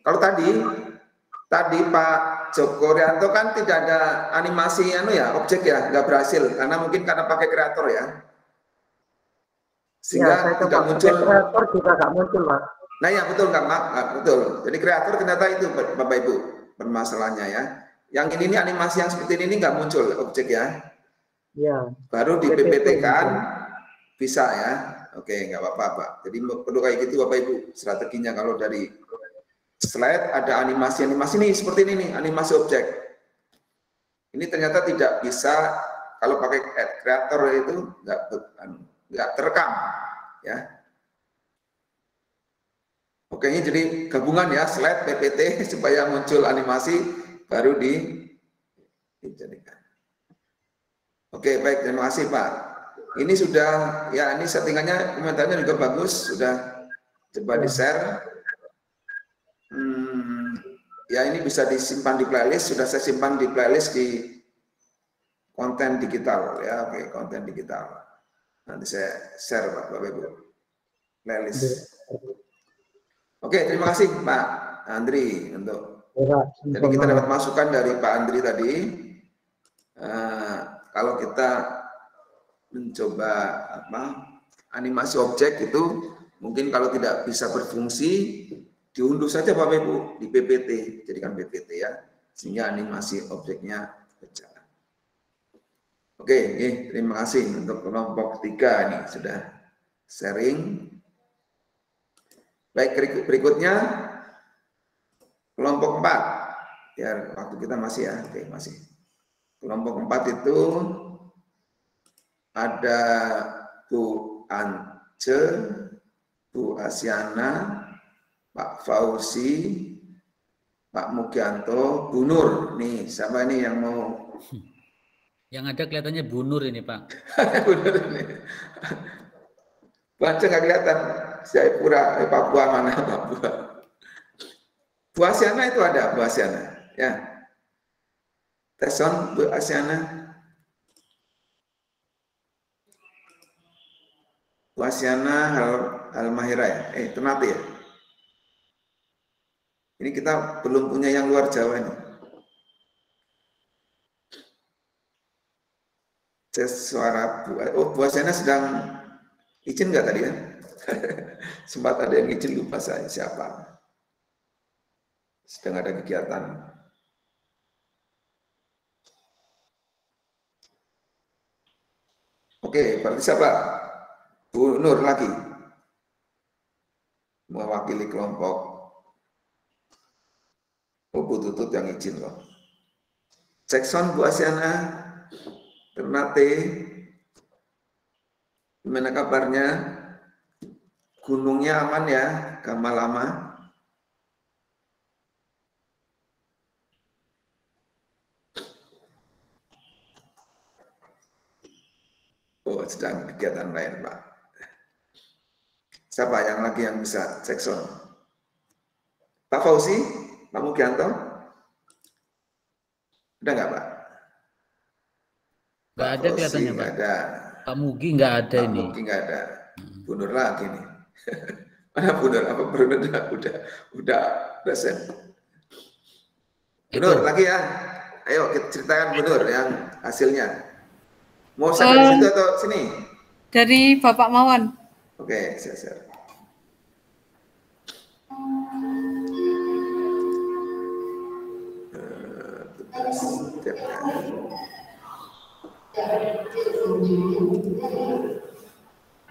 Kalau tadi Pak Joko Rianto kan tidak ada animasi objek ya, nggak berhasil karena mungkin karena pakai kreator ya. Sehingga tidak muncul. Kreator juga nggak muncul, Pak. Nah ya betul, nggak betul. Jadi kreator ternyata itu Bapak Ibu permasalahannya ya. Yang ini animasi yang seperti ini nggak muncul objek ya. Ya. Baru di PPT kan bisa ya. Oke, nggak apa-apa Pak. Jadi perlu kayak gitu Bapak Ibu strateginya kalau dari slide ada animasi nih seperti ini nih, animasi objek. Ini ternyata tidak bisa kalau pakai kreator itu nggak terekam ya. Oke, ini jadi gabungan ya slide PPT supaya muncul animasi baru dijadikan. Oke, baik, terima kasih Pak. Ini sudah ya, ini settingannya komentarnya juga bagus, sudah coba di-share. Ya ini bisa disimpan di playlist, sudah saya simpan di playlist di konten digital ya, oke, konten digital. Nanti saya share Bapak Ibu playlist. Oke, terima kasih Pak Andri untuk. Jadi kita dapat masukan dari Pak Andri tadi. Kalau kita mencoba animasi objek itu mungkin kalau tidak bisa berfungsi diunduh saja Bapak Ibu di PPT, jadikan PPT ya, sehingga animasi objeknya berjalan. Oke, terima kasih untuk kelompok 3 ini sudah sharing. Baik, berikutnya kelompok 4. Ya, waktu kita masih ya, oke masih. Kelompok 4 itu ada Bu Ance, Bu Asyana, Pak Fauzi, Pak Mugianto, Bu Nur. Nih, siapa ini yang mau? Yang ada kelihatannya Bu Nur ini, Pak. Bu Nur ini. Bu Ance nggak kelihatan. Jayapura, Papua mana Papua. Bu Asyana itu ada, Bu Asyana. Ya. Teson, Bu Asyana. Bu Asyana Al-Mahira ya? Ternate ya? Ini kita belum punya yang luar Jawa ini. Suara Bu Asyana sedang izin nggak tadi ya? Sempat ada yang izin, lupa saya siapa. Sedang ada kegiatan. Oke, berarti siapa? Bu Nur lagi mewakili kelompok. Bu Tutut yang izin loh. Jackson, Bu Asyana, Ternate, gimana kabarnya? Gunungnya aman ya, Gamal lama. Oh, sedang kegiatan lain, Pak. Siapa yang lagi yang bisa Jackson? Pak Fauzi, Pak Mugianto? Udah nggak, Pak? Nggak ada kelihatannya, Pak. Ada. Pak Mugi nggak ada ini. Pak Mugi nggak ada. Bu Nur lagi nih. Mana Bu Nur? Apa Bu Nur udah present? Bu Nur lagi ya. Ayo kita ceritakan Bu Nur yang hasilnya. Mau share dari situ atau sini? Dari Bapak Mawan. Oke, saya share.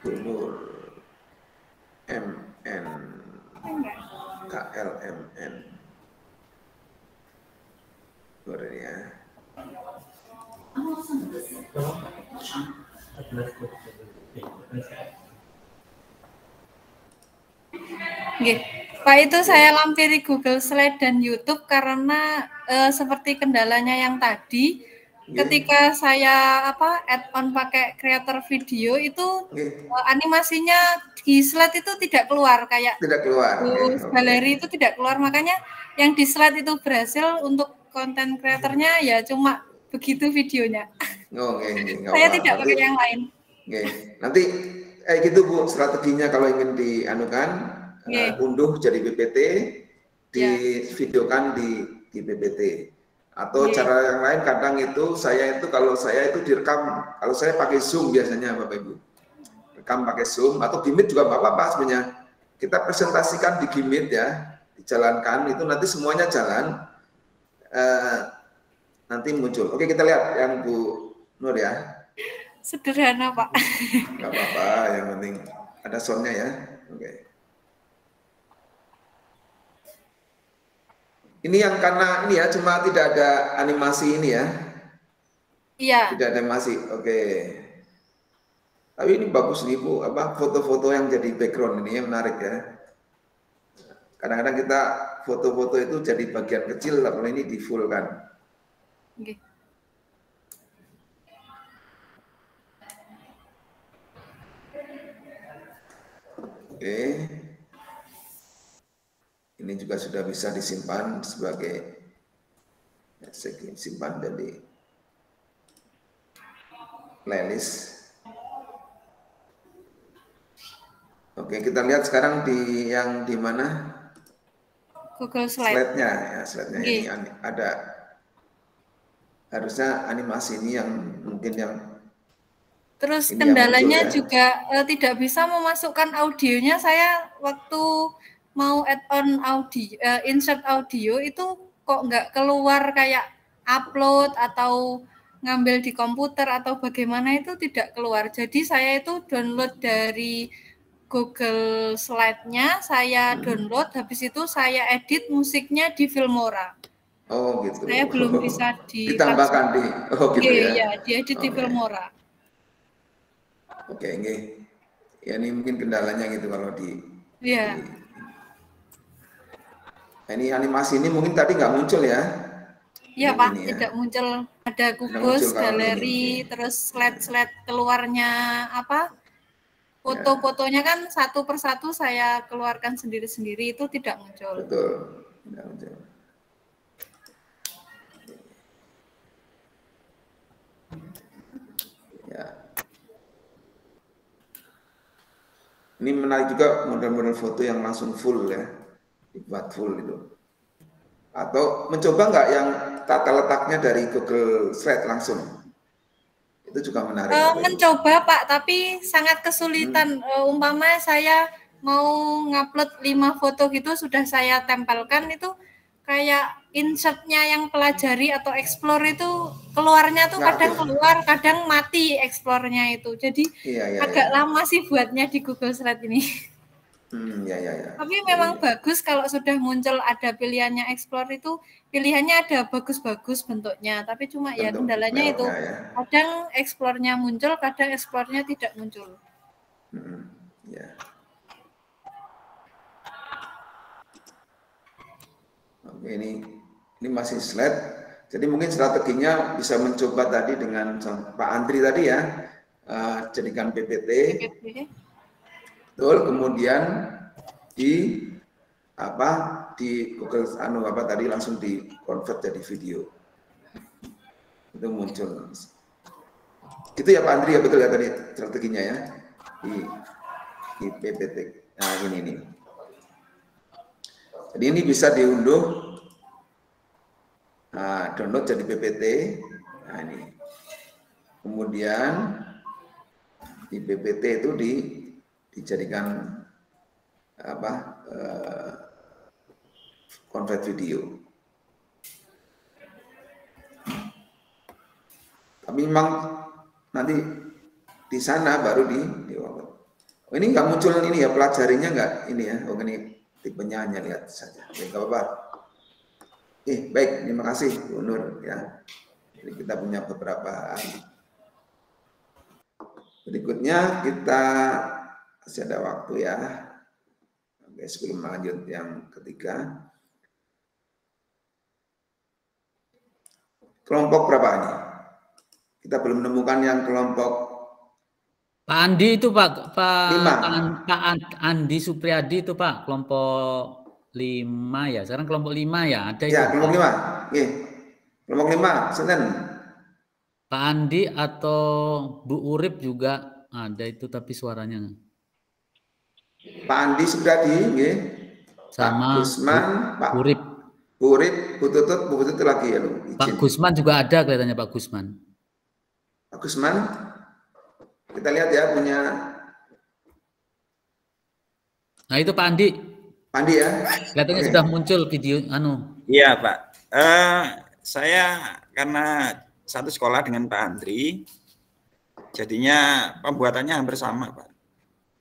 Nur MN KLMN Nur ya. Oke, Pak, itu saya lampiri Google Slide dan YouTube karena seperti kendalanya yang tadi. Ketika saya add on pakai creator video itu animasinya di slide itu tidak keluar kayak galeri itu tidak keluar, makanya yang di slide itu berhasil untuk konten kreatornya ya cuma begitu videonya. Saya tidak pakai yang lain. Nanti gitu Bu strateginya kalau ingin dianukan unduh jadi PPT videokan di PPT. Atau cara yang lain kadang itu kalau saya itu direkam, kalau saya pakai Zoom biasanya Bapak Ibu. Rekam pakai Zoom atau Gimit juga apa-apa sebenarnya. Kita presentasikan di Gimit ya, dijalankan itu nanti semuanya jalan. Nanti muncul. Oke, kita lihat yang Bu Nur ya. Sederhana, Pak. Nggak apa-apa, yang penting ada soundnya ya. Oke. Ini yang karena ini ya, cuma tidak ada animasi ini ya. Iya. Tidak ada animasi. Oke. Tapi ini bagus nih Bu, foto-foto yang jadi background ini yang menarik ya. Kadang-kadang kita foto-foto itu jadi bagian kecil, kalau ini di full kan. Oke. Oke. Ini juga sudah bisa disimpan sebagai simpan dari playlist. Oke, kita lihat sekarang yang di mana? Google Slide. Slide-nya ya, slide-nya ini ada. Harusnya animasi ini yang mungkin yang terus kendalanya juga tidak bisa memasukkan audionya. Saya waktu mau add-on audio, insert audio itu kok nggak keluar, kayak upload atau ngambil di komputer atau bagaimana itu tidak keluar. Jadi saya itu download dari Google Slide-nya, saya download, habis itu saya edit musiknya di Filmora. Oh gitu. Saya belum bisa ditambahkan di gitu ya. Iya, diedit di Filmora. Oke, ya ini mungkin kendalanya gitu kalau di. Iya. Ini animasi ini mungkin tadi nggak muncul ya? Iya Pak, tidak muncul. Ada kubus, galeri, terus slide-slide keluarnya foto-fotonya kan satu persatu saya keluarkan sendiri-sendiri, itu tidak muncul. Betul, tidak muncul. Ya. Ini menarik juga model-model foto yang langsung full ya, dibuat full itu. Atau mencoba nggak yang tata letaknya dari Google Slide langsung? Itu juga menarik. Mencoba Pak, tapi sangat kesulitan. Umpama saya mau ngupload 5 foto gitu, sudah saya tempelkan, itu kayak insertnya yang pelajari atau explore itu keluarnya tuh kadang keluar, kadang mati explore-nya itu. Jadi agak lama sih buatnya di Google Slide ini. Tapi memang bagus kalau sudah muncul ada pilihannya explore itu, pilihannya ada bagus-bagus bentuknya. Tapi cuma ya kendalanya itu kadang explore-nya muncul, kadang explore-nya tidak muncul. Oke, ini masih slide. Jadi mungkin strateginya bisa mencoba tadi dengan Pak Andri tadi ya, jadikan PPT. Betul, kemudian di Google tadi langsung di convert jadi video. Itu muncul. Itu ya Pak Andri ya, betul ya tadi strateginya ya. Di PPT. Nah, ini. Jadi ini bisa diunduh, download jadi PPT. Nah ini. Kemudian di PPT itu dijadikan convert video. Tapi memang nanti di sana baru di ini nggak muncul ini ya, pelajarinya nggak ini ya. Oh ini tipenya hanya lihat saja. Nggak apa-apa. Baik, terima kasih Bu Nur ya. Jadi kita punya beberapa. Berikutnya kita masih ada waktu ya. Oke, sebelum lanjut yang ketiga. Kelompok berapa ini? Kita belum menemukan yang kelompok Pak Andi itu Pak Andi Supriyadi itu Pak, kelompok 5 ya. Sekarang kelompok 5 ya, ada itu. Ya, kelompok 5. Kelompok 5, Senen. Pak Andi atau Bu Urip juga ada itu, tapi suaranya. Pak Andi Supriyadi, sama Pak Gusman, Pak Urip. Urip, Bu Tutut lagi ya, izin. Pak Gusman juga ada kelihatannya Pak Gusman. Pak Gusman, kita lihat ya punya. Nah itu Pak Andi. Pak Andi ya. Kelihatannya sudah muncul video Iya Pak. Saya karena satu sekolah dengan Pak Andri, jadinya pembuatannya hampir sama Pak.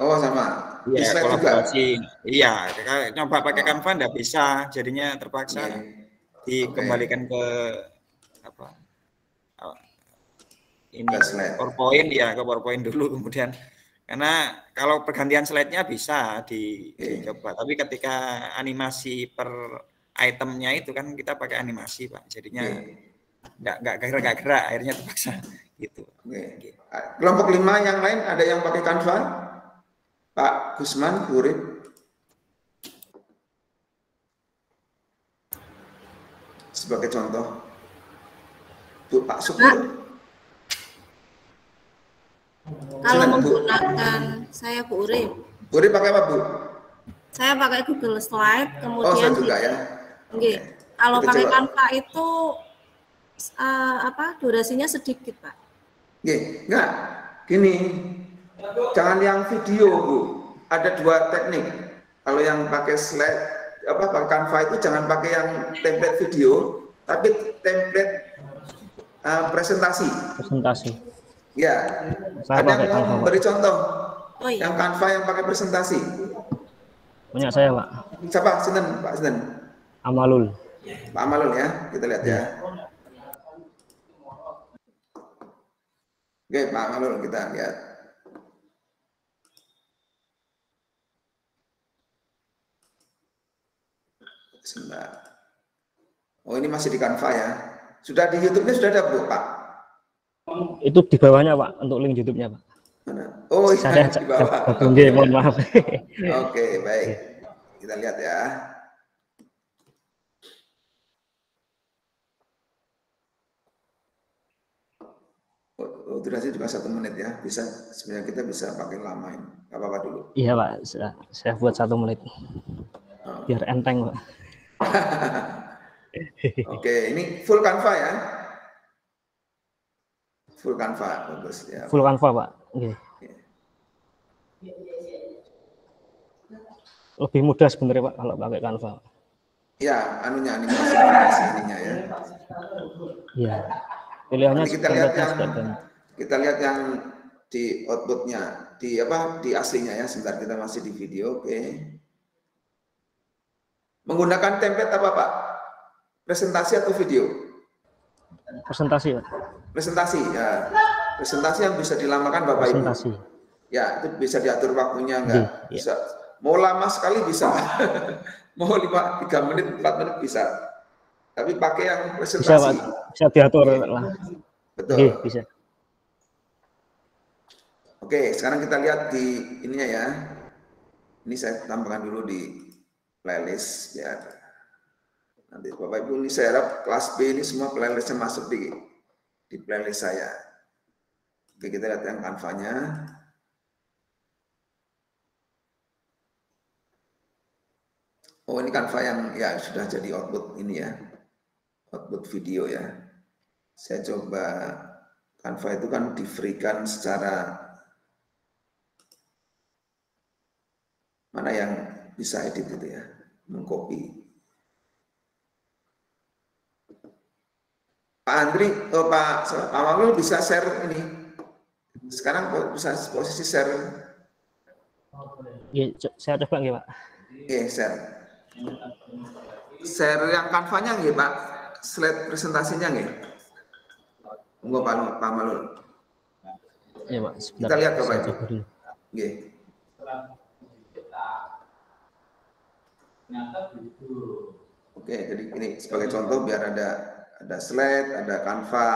Oh sama. Iya, kolaborasi. Iya, nyoba pakai Canva enggak bisa, jadinya terpaksa dikembalikan ke apa? Ini PowerPoint ya, ke PowerPoint dulu kemudian karena kalau pergantian slide-nya bisa dicoba, tapi ketika animasi per itemnya itu kan kita pakai animasi Pak, jadinya nggak gerak, akhirnya terpaksa gitu. Kelompok 5 yang lain ada yang pakai Canva? Pak Gusman, Urip. Sebagai contoh. Bu, Pak Syukur. Kalau menggunakan saya Bu Urip. Bu Urip pakai apa Bu? Saya pakai Google Slide, kemudian. Oh saya juga ya. Okay. Kalau pakai Canva itu durasinya sedikit Pak. Enggak. Gini, jangan yang video Bu. Ada 2 teknik. Kalau yang pakai slide, pakai Canva itu jangan pakai yang template video, tapi template presentasi. Ya, saya ada yang mau memberi contoh. Yang Canva yang pakai presentasi. Punya saya Pak. Siapa? Sinten, Pak Sinten? Amalul. Pak Amalul ya, kita lihat ya. Oke, Pak Amalul kita lihat. Sebentar. Oh ini masih di Canva ya. Sudah di YouTube-nya sudah ada Bu Pak? Itu di bawahnya Pak, untuk link YouTube-nya Pak. Mana? Oh iya di bawah. Mohon maaf. Oke, baik. Kita lihat ya. Durasi juga 1 menit ya. Bisa sebenarnya kita bisa pakai lamain. Gak apa-apa dulu. Iya Pak, saya buat 1 menit. Biar enteng Pak. Oke, ini full Canva ya. Full Canva, bagus ya. Full Canva Pak. Okay. Lebih mudah sebenarnya Pak kalau pakai Canva. Ya, animasi ininya ya. Iya. Pilihannya kita lihat yang di outputnya, di aslinya ya. Sebentar, kita masih di video. Oke. Menggunakan template apa Pak? Presentasi atau video? Presentasi Pak. Presentasi ya. Presentasi yang bisa dilamakan Bapak presentasi. Ibu. Ya, itu bisa diatur waktunya enggak? Bisa. Mau lama sekali bisa. Mau 3 menit, 4 menit bisa. Tapi pakai yang presentasi. Bisa Pak. Bisa diatur lah. Betul. Bisa. Oke, sekarang kita lihat di ininya ya. Ini saya tambahkan dulu di playlist biar nanti Bapak Ibu, ini saya harap kelas B ini semua playlistnya masuk di playlist saya. Oke, kita lihat yang Canva-nya. Oh ini Canva yang ya sudah jadi output ini ya, output video ya. Saya coba, Canva itu kan di-free-kan secara mana yang bisa edit itu ya, mengcopy. Pak Andri, Pak Maulul bisa share ini. Sekarang bisa posisi share. Ya, saya coba nggih Pak. Oke, share. Share yang Canva-nya nggih Pak, slide presentasinya nggih. Tunggu Pak Maulul. Iya Pak, sebentar. Kita lihat Bapak Ibu. Nggih. Oke, jadi ini sebagai contoh biar ada slide, ada Canva.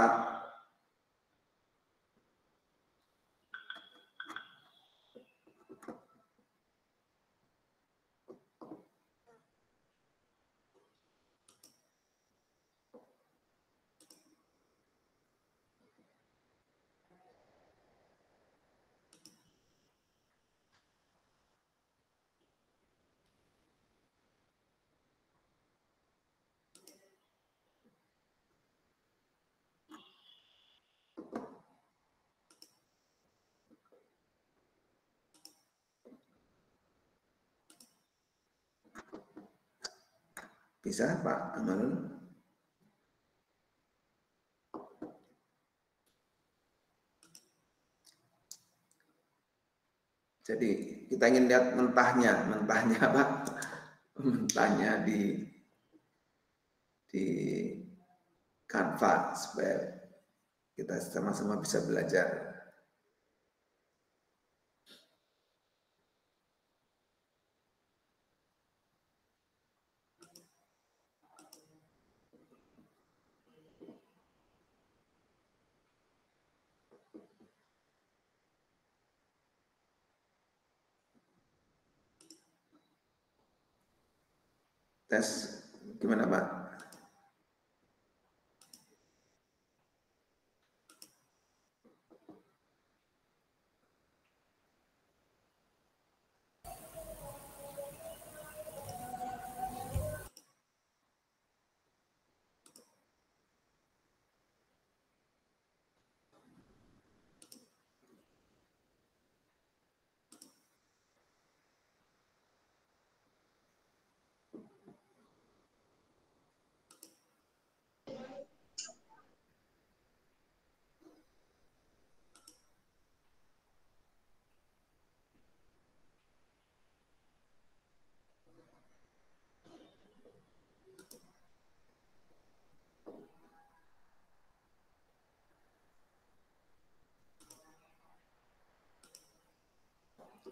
Bisa Pak Amanul? Jadi kita ingin lihat mentahnya Pak, mentahnya di Canva supaya kita sama-sama bisa belajar. Tes gimana Pak?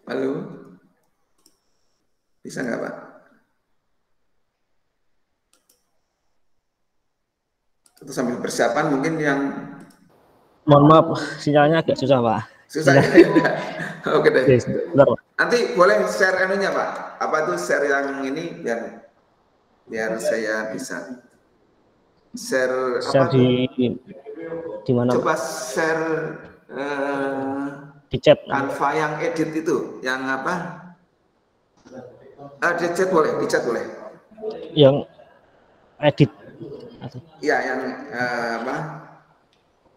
Halo, bisa nggak Pak? Itu sambil persiapan mungkin yang... Mohon maaf, sinyalnya agak susah Pak. Susah ya? Oke deh. Yes, benar, Pak. Nanti boleh share anunya Pak. Apa tuh share yang ini biar saya bisa share apa di mana? Coba share di chat. Canva yang edit itu, yang apa? Di chat boleh, di chat boleh. Yang edit. Iya, yang apa?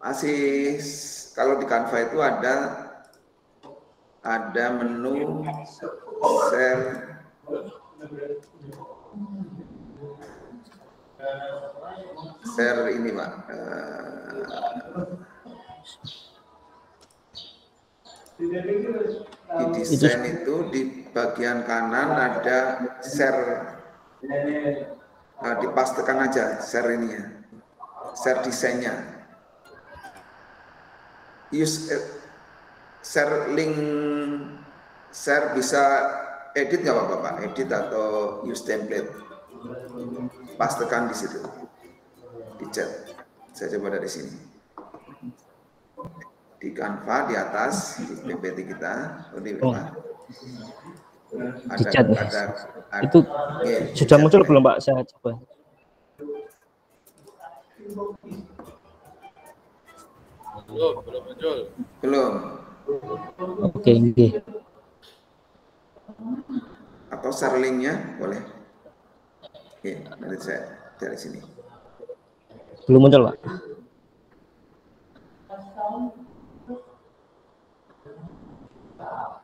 Masih kalau di Canva itu ada menu share ini Pak. Di desain itu di bagian kanan ada share, dipastekan aja share ini ya, share desainnya. Use share link, share bisa edit nggak Bapak? Edit atau use template? Pastekan di situ, di chat. Saya coba dari sini. Di Canva di atas di PPT kita, di chat itu sudah muncul belum Pak? Saya coba. Belum muncul. Belum. Oke. Atau share linknya boleh. Oke, nanti saya dari sini. Belum muncul Pak.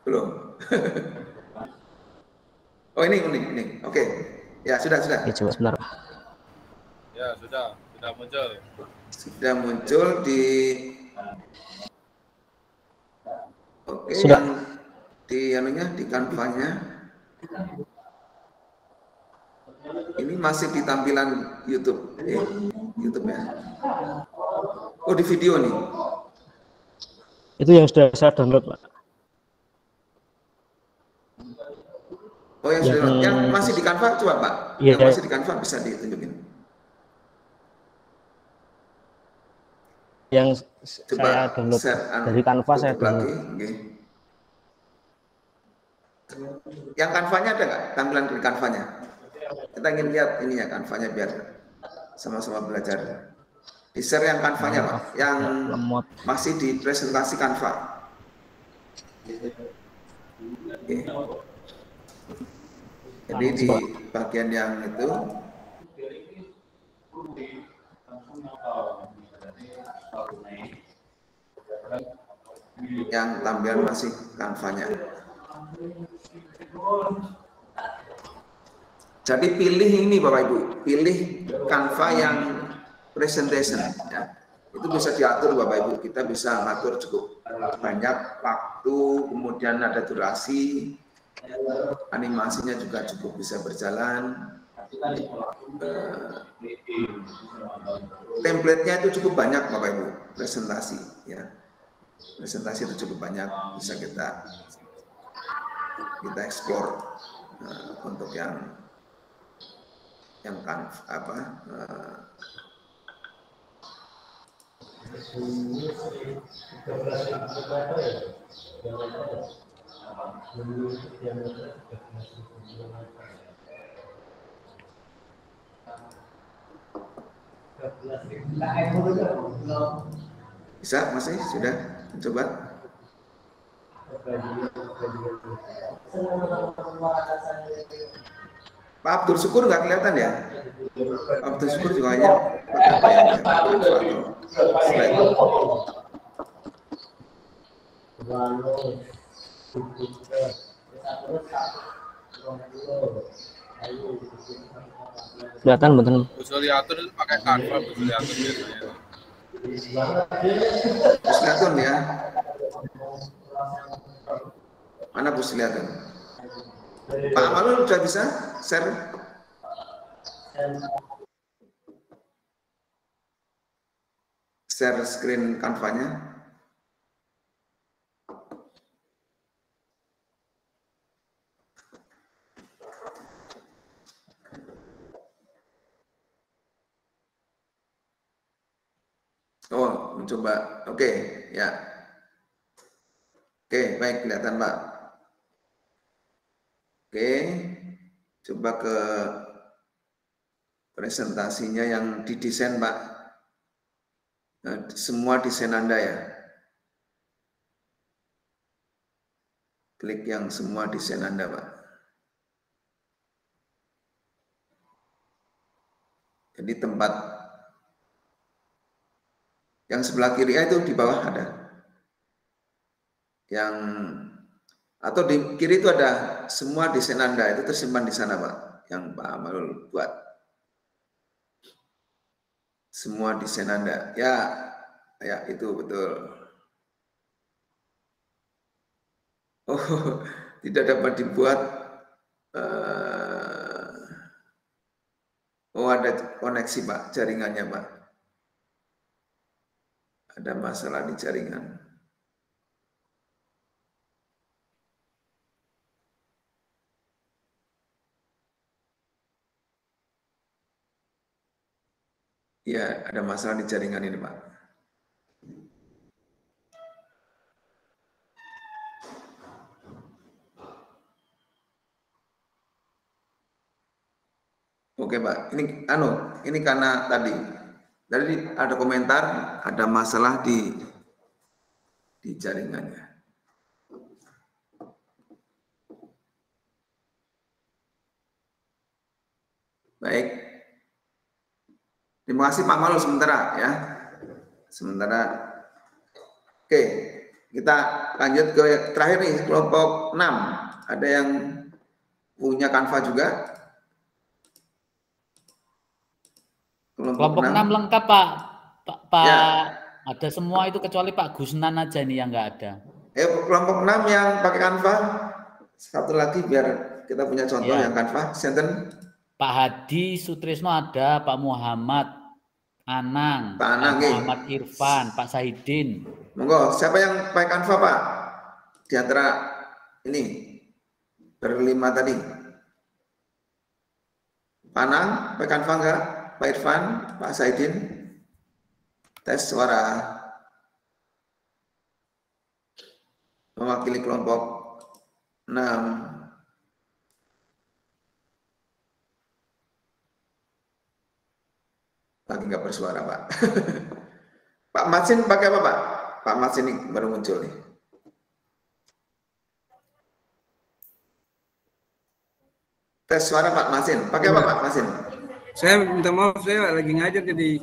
Belum. Oh ini. Oke. Ya sudah. Ya, coba sebentar. Ya sudah muncul. Sudah muncul di. Oke. Sudah. Yang di anunya di Canva-nya. Ini masih di tampilan YouTube. YouTube ya. Oh di video nih. Itu yang sudah saya download Pak. Oh yang masih di Canva coba Pak. Iya, yang masih di Canva bisa ditunjukin. Yang coba saya download dari Canva saya download. Okay. Yang Canva-nya ada nggak? Tampilan di Canva-nya? Kita ingin lihat ininya Canva-nya biar sama-sama belajar. Di share yang Canva-nya Pak, yang masih di presentasi Canva. Okay. Jadi di bagian yang itu yang tampilan masih Canva-nya. Jadi pilih ini Bapak Ibu, pilih Canva yang presentation ya. Itu bisa diatur Bapak Ibu, kita bisa ngatur cukup banyak waktu, kemudian ada durasi, animasinya juga cukup bisa berjalan. Template-nya itu cukup banyak Bapak Ibu, presentasi ya. Presentasi itu cukup banyak, bisa kita explore untuk yang kan apa bisa masih sudah coba. Pak Abdul Syukur nggak kelihatan ya? Pak Abdul Syukur juga hanya kelihatan betul. Busuliatur itu pakai Canva, Busuliatur biasanya. Busuliatur ya. Mana Busuliatur? Pak Amalul sudah bisa share? Share screen Canva-nya. Oh, mencoba. Oke, ya. Oke, baik, kelihatan Pak. Oke, coba ke presentasinya yang didesain Pak. Nah, semua desain Anda ya. Klik yang semua desain Anda Pak. Jadi tempat yang sebelah kiri itu di bawah ada. Yang atau di kiri itu ada semua desain Anda itu tersimpan di sana Pak, yang Pak Amalul buat. Semua desain Anda. Ya itu betul. Oh, tidak dapat dibuat. Oh, ada koneksi Pak, jaringannya Pak. Ada masalah di jaringan. Ya, ada masalah di jaringan ini, Pak. Oke, Pak. Ini karena tadi ada komentar, ada masalah di jaringannya. Baik. Terima kasih Pak Malul sementara ya. Sementara. Oke, kita lanjut ke terakhir nih, kelompok 6. Ada yang punya Canva juga? Kelompok 6 lengkap Pak. Pak ya. Ada semua itu kecuali Pak Gusnan aja nih yang nggak ada. Kelompok 6 yang pakai Canva. Satu lagi biar kita punya contoh yang Canva. Sinten? Pak Hadi Sutrisno ada, Pak Muhammad Anang, Pak Anang, Pak Muhammad Irfan, Pak Sahidin. Monggo, siapa yang pakai Canva Pak? Di antara ini berlima tadi. Pak Anang pakai Canva enggak? Pak Irfan, Pak Sahidin. Tes suara. Mewakili kelompok 6. Lagi nggak bersuara Pak. Pak Masin pakai apa Pak? Pak Masin ini baru muncul nih. Tes suara Pak Masin. Pakai apa Pak Masin? Saya minta maaf, saya lagi ngajar jadi.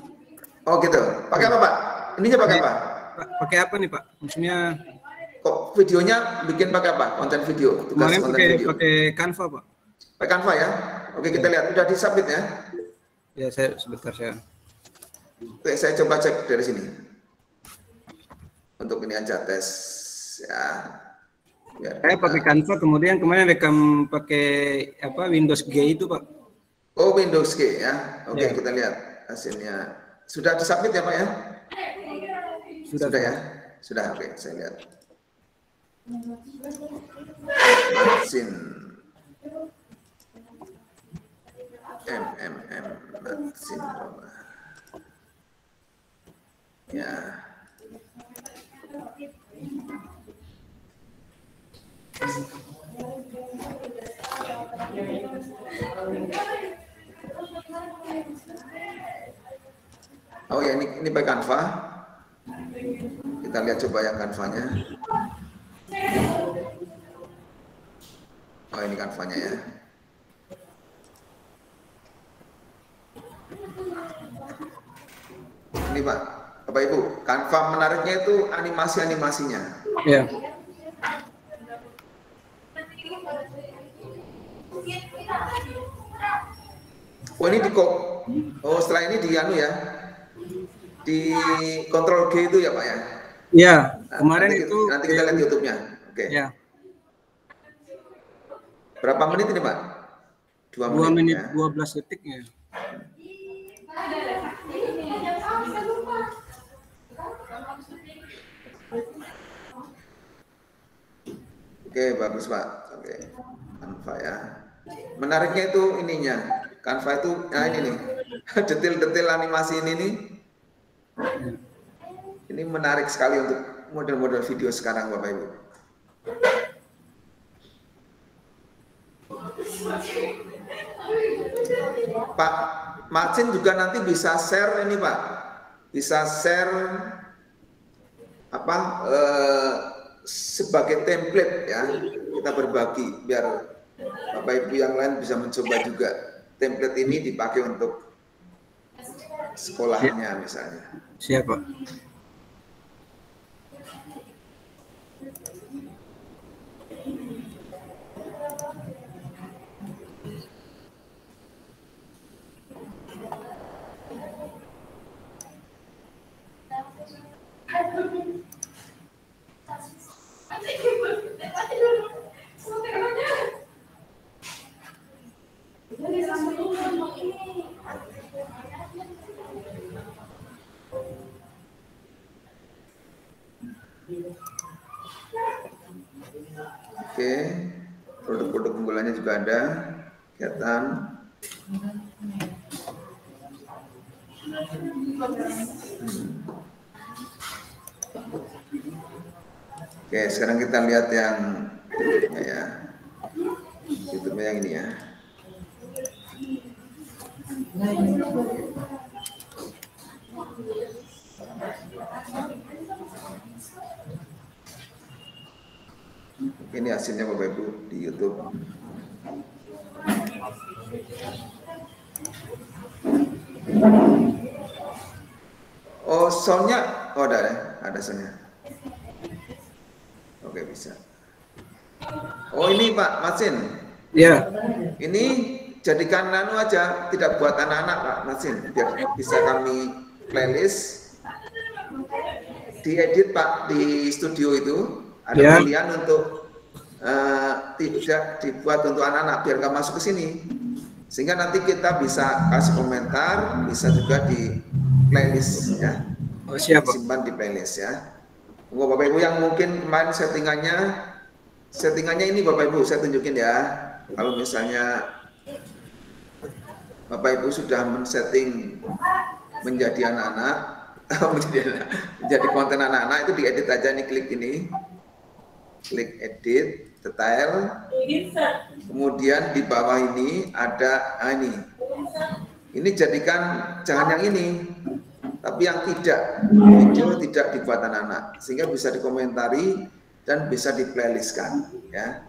Oh gitu. Pakai apa Pak? Ininya pakai apa? Pakai apa nih Pak? Maksudnya? Kok videonya bikin pakai apa? Konten video? Kemarin pakai Canva Pak. Pakai Canva ya? Oke, kita lihat udah disubmit ya. Ya, saya sebentar saya. Oke, saya coba cek dari sini. Untuk ini aja tes ya. Saya pakai Canva, kemudian kemarin rekam pakai apa Windows G itu, Pak. Oh, Windows G ya. Oke, ya. Kita lihat hasilnya. Sudah disubmit ya, Pak ya? Sudah ya? Sudah, oke, saya lihat. Matsin Matsin ya. Oh ya, ini pakai Canva. Kita lihat coba yang Canva-nya. Oh, ini Canva-nya ya. Ini Pak, Bapak Ibu, Canva menariknya itu animasi-animasinya. Ya. Oh, ini setelah ini di anu ya. Di Ctrl G itu ya Pak ya? Iya, kemarin nanti, itu. Nanti kita lihat YouTube-nya. Oke. Ya. Berapa menit ini Pak? 2 menit ya? 12 detik ya. Oke, bagus Pak. Oke, Canva ya. Menariknya itu ininya. Canva itu, nah ini nih. Detail-detail animasi ini nih. Ini menarik sekali untuk model-model video sekarang Bapak Ibu. Pak Marcin juga nanti bisa share ini Pak. Bisa share apa sebagai template ya. Kita berbagi biar Bapak Ibu yang lain bisa mencoba juga. Template ini dipakai untuk sekolahnya misalnya. Siapa? Oke, produk-produk unggulannya juga ada, kegiatan. Oke, sekarang kita lihat yang ya, YouTube-nya yang ini ya. Ini hasilnya Bapak Ibu di YouTube. Oh, soundnya, oh ada soundnya. Oke, bisa. Oh, ini Pak Marcin. Ya. Ini jadikan nano aja, tidak buat anak-anak Pak Marcin, biar bisa kami playlist. Diedit Pak di studio itu. Ada pilihan untuk tidak dibuat untuk anak-anak biar nggak masuk ke sini, sehingga nanti kita bisa kasih komentar, bisa juga di playlist ya. Oh, siap, simpan di playlist ya. Bapak Ibu yang mungkin kemarin settingannya ini Bapak Ibu saya tunjukin ya. Kalau misalnya Bapak Ibu sudah men-setting menjadi anak-anak, menjadi konten anak-anak, itu diedit aja nih, klik ini. Klik edit, detail, kemudian di bawah ini ada ini jadikan jangan yang ini, tapi yang tidak, video tidak dibuat anak-anak, sehingga bisa dikomentari dan bisa di playlistkan ya.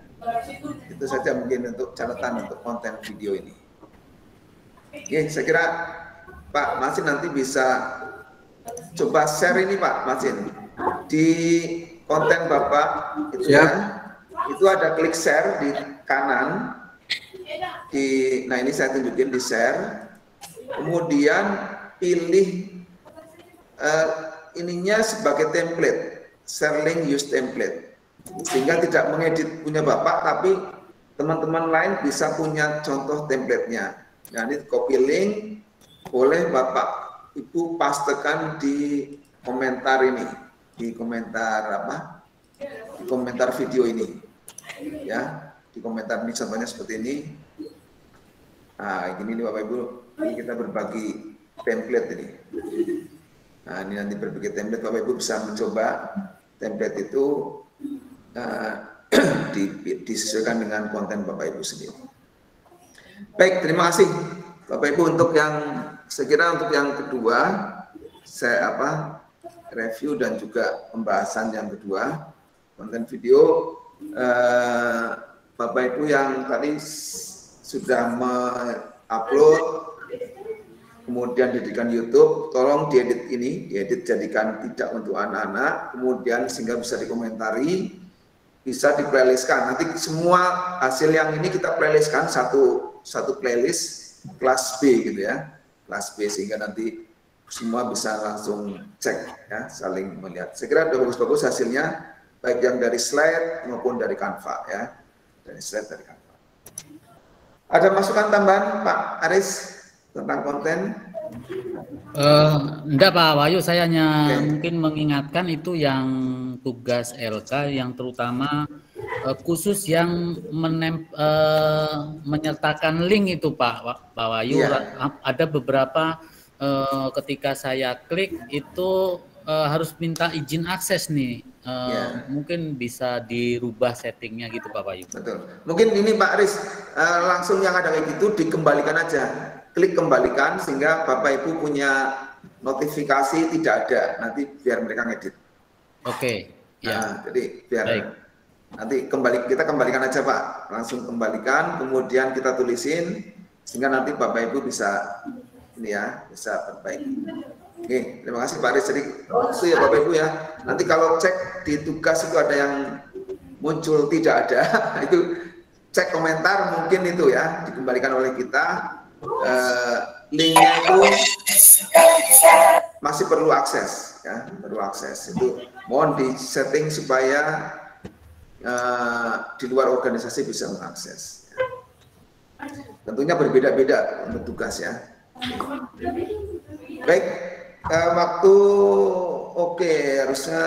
Itu saja mungkin untuk catatan untuk konten video ini. Oke, saya kira Pak Marcin nanti bisa coba share ini Pak Marcin di konten Bapak itu ya, itu ada klik share di kanan, Nah ini saya tunjukin di share. Kemudian pilih ininya sebagai template, share link use template, sehingga tidak mengedit punya Bapak, tapi teman-teman lain bisa punya contoh template-nya. Nah ini copy link, boleh Bapak Ibu pastekan di komentar ini, di komentar apa? Di komentar video ini, ya, di komentar ini contohnya seperti ini. Nah ini nih Bapak Ibu, ini kita berbagi template ini. Nah ini nanti berbagi template, Bapak Ibu bisa mencoba template itu disesuaikan dengan konten Bapak Ibu sendiri. Baik, terima kasih Bapak Ibu untuk yang sekira untuk yang kedua saya review dan juga pembahasan yang kedua konten video Bapak Ibu yang tadi sudah mengupload kemudian jadikan YouTube, tolong diedit ini, diedit jadikan tidak untuk anak-anak, kemudian sehingga bisa dikomentari, bisa di playlistkan. Nanti semua hasil yang ini kita playlistkan satu playlist kelas B gitu ya, kelas B, sehingga nanti semua bisa langsung cek ya, saling melihat. Saya kira sudah bagus-bagus hasilnya, baik yang dari slide maupun dari Canva ya, dari slide dari Canva. Ada masukan tambahan Pak Aris tentang konten? Enggak Pak Wahyu, saya hanya mungkin mengingatkan itu yang tugas LK yang terutama khusus yang menyertakan link itu Pak Wahyu. Ada beberapa ketika saya klik itu harus minta izin akses nih. Mungkin bisa dirubah settingnya gitu Pak Wahyu. Betul. Mungkin ini Pak Aris langsung yang ada kayak gitu dikembalikan aja. Klik kembalikan sehingga Bapak Ibu punya notifikasi tidak ada, nanti biar mereka ngedit. Oke. Ya. Nah, jadi biar nanti kita kembalikan aja Pak, langsung kembalikan, kemudian kita tulisin sehingga nanti Bapak Ibu bisa ini ya, bisa perbaiki. Oke, terima kasih Pak Aris. Jadi itu ya Bapak Ibu ya. Nanti kalau cek di tugas itu ada yang muncul tidak ada, itu cek komentar mungkin itu ya dikembalikan oleh kita. Linknya itu masih perlu akses ya, perlu akses. Itu mohon di setting supaya di luar organisasi bisa mengakses. Tentunya berbeda-beda untuk tugas ya. Baik, waktu harusnya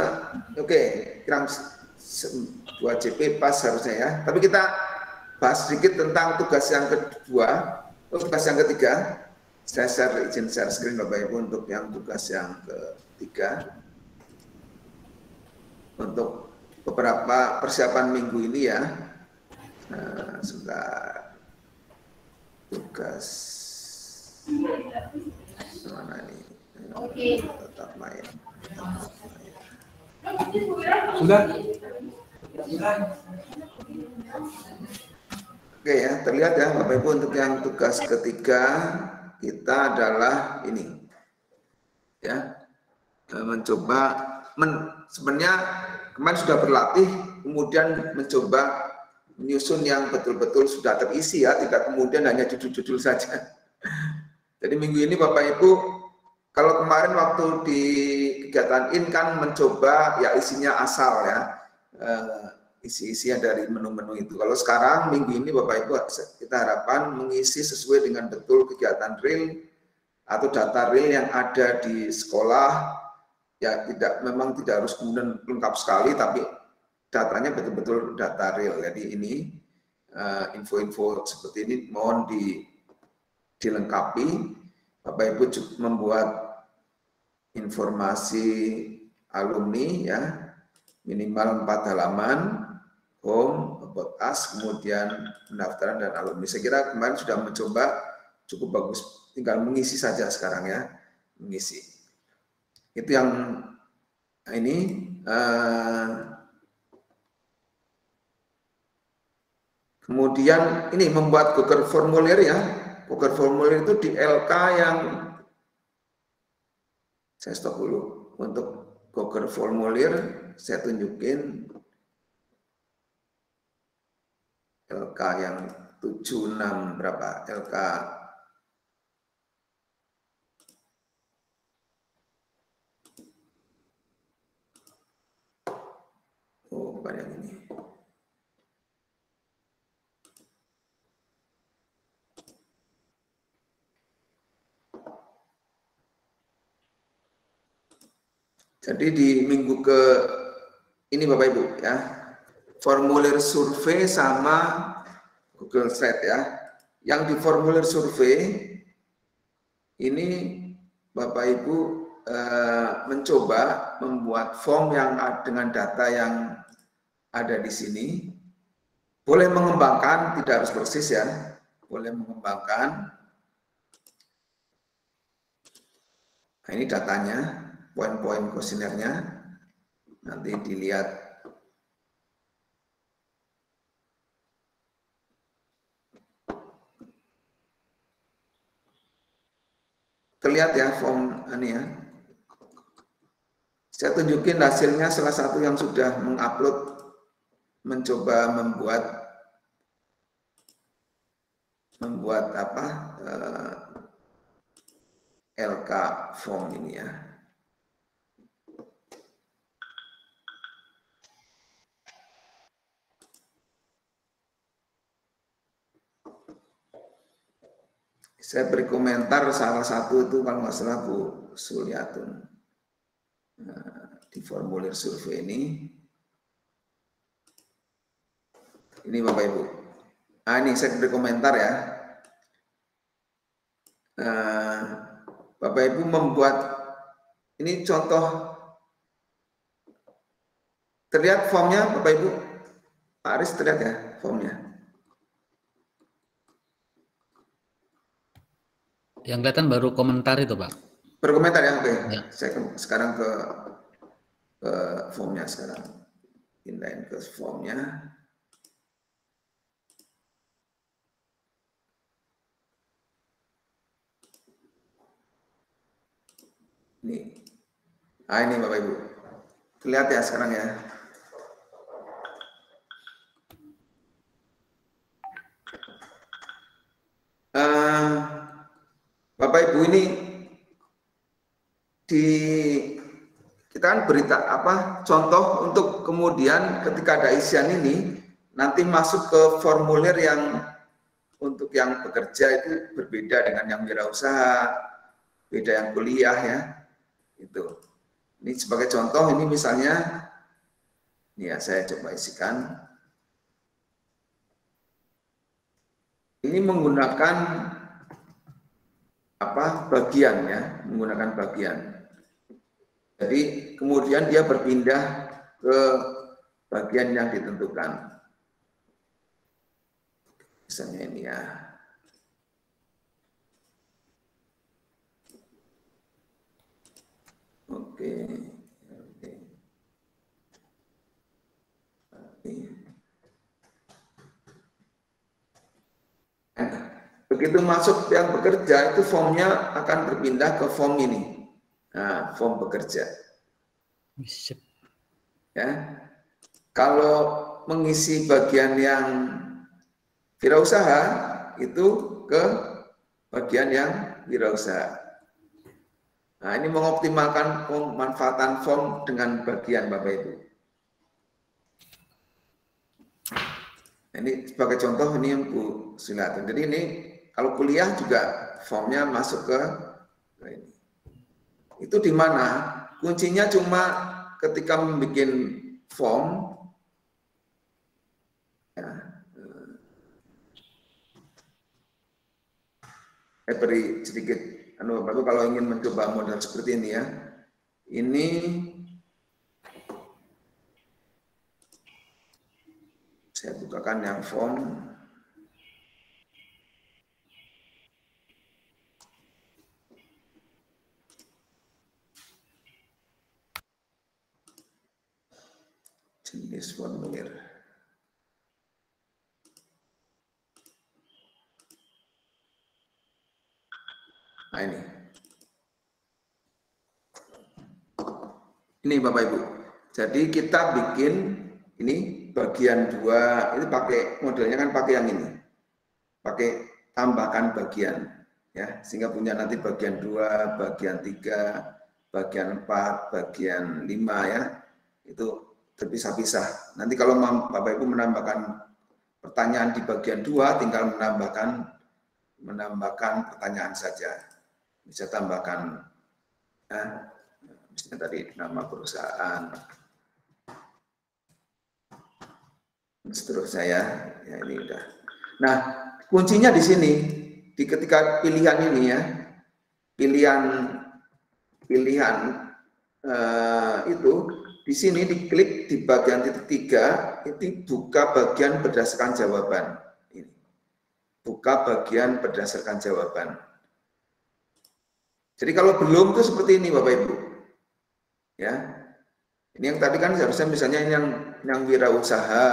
kurang 2 JP pas harusnya ya. Tapi kita bahas sedikit tentang tugas yang kedua. Tugas yang ketiga, saya izin share screen Bapak Ibu untuk yang tugas yang ketiga. Untuk beberapa persiapan minggu ini ya. Sebentar. Tugas mana ini? Tetap main. Sudah. Oke ya, terlihat ya Bapak Ibu untuk yang tugas ketiga kita adalah ini ya, mencoba sebenarnya kemarin sudah berlatih, kemudian mencoba menyusun yang betul-betul sudah terisi ya, tidak kemudian hanya judul-judul saja. Jadi minggu ini Bapak Ibu, kalau kemarin waktu di kegiatan IN kan mencoba ya isinya asal ya, isi-isinya dari menu-menu itu. Kalau sekarang minggu ini Bapak Ibu kita harapkan mengisi sesuai dengan betul kegiatan real atau data real yang ada di sekolah ya, memang tidak harus kemudian lengkap sekali tapi datanya betul-betul data real. Jadi ini info-info seperti ini mohon dilengkapi. Bapak Ibu membuat informasi alumni ya, minimal 4 halaman, home, about us, kemudian pendaftaran dan alumni. Saya kira kemarin sudah mencoba cukup bagus, tinggal mengisi saja sekarang ya, mengisi. Itu yang ini. Kemudian ini membuat Google formulir ya. Google formulir itu di LK yang saya stop dulu. Untuk Google formulir saya tunjukin LK yang 76 berapa LK bukan yang ini. Jadi di minggu ke ini Bapak Ibu ya, formulir survei sama Google Sheet ya. Yang di formulir survei ini Bapak Ibu mencoba membuat form yang dengan data yang ada di sini. Boleh mengembangkan, tidak harus persis ya. Boleh mengembangkan. Nah, ini datanya, poin-poin kuesionernya. Nanti dilihat. Terlihat ya form ini ya. Saya tunjukin hasilnya salah satu yang sudah mengupload, mencoba membuat apa LK form ini ya. Saya beri komentar salah satu itu kalau nggak salah Bu Suliatun di formulir survei ini. Ini Bapak Ibu. Nah, ini saya beri komentar ya. Bapak Ibu membuat ini contoh. Terlihat formnya Bapak Ibu. Pak Aris terlihat ya formnya. Yang kelihatan baru komentar itu Pak. Berkomentar ya, oke. Ya. Saya sekarang ke formnya sekarang. Pindahin ke formnya. Ini. Nah ini Bapak Ibu. Terlihat ya sekarang ya. Bapak Ibu ini kita kan berita apa contoh untuk kemudian ketika ada isian ini nanti masuk ke formulir yang untuk yang bekerja itu berbeda dengan yang wirausaha, beda yang kuliah ya. Itu. Ini sebagai contoh ini misalnya ini ya saya coba isikan. Ini menggunakan apa bagian ya, menggunakan bagian. Jadi kemudian dia berpindah ke bagian yang ditentukan. Misalnya ini ya. Oke. Begitu masuk yang bekerja itu formnya akan berpindah ke form ini. Nah, form bekerja. Ya. Kalau mengisi bagian yang wirausaha itu ke bagian yang wirausaha. Nah, ini mengoptimalkan pemanfaatan form dengan bagian Bapak Ibu. Ini sebagai contoh ini yang Bu Suliatun. Jadi ini kalau kuliah juga formnya masuk ke ini. Itu di mana? Kuncinya cuma ketika membuat form. Ya, saya beri sedikit. Bapak kalau ingin mencoba model seperti ini ya. Ini saya bukakan yang form. Jenis formulir. Nah ini. Ini Bapak Ibu. Jadi kita bikin ini bagian 2, ini pakai modelnya kan pakai yang ini. pakai tambahkan bagian ya, sehingga punya nanti bagian 2, bagian 3, bagian 4, bagian 5 ya. Itu terpisah-pisah. Nanti kalau Bapak Ibu menambahkan pertanyaan di bagian 2, tinggal menambahkan pertanyaan saja. Bisa tambahkan misalnya tadi nama perusahaan, seterusnya ya. Ya ini udah. Nah, kuncinya di sini, di ketika pilihan ini ya, pilihan itu di sini diklik di bagian titik 3, itu buka bagian berdasarkan jawaban. Ini. Buka bagian berdasarkan jawaban. Jadi kalau belum itu seperti ini Bapak Ibu. Ya. Ini yang tadi kan seharusnya misalnya ini yang wirausaha.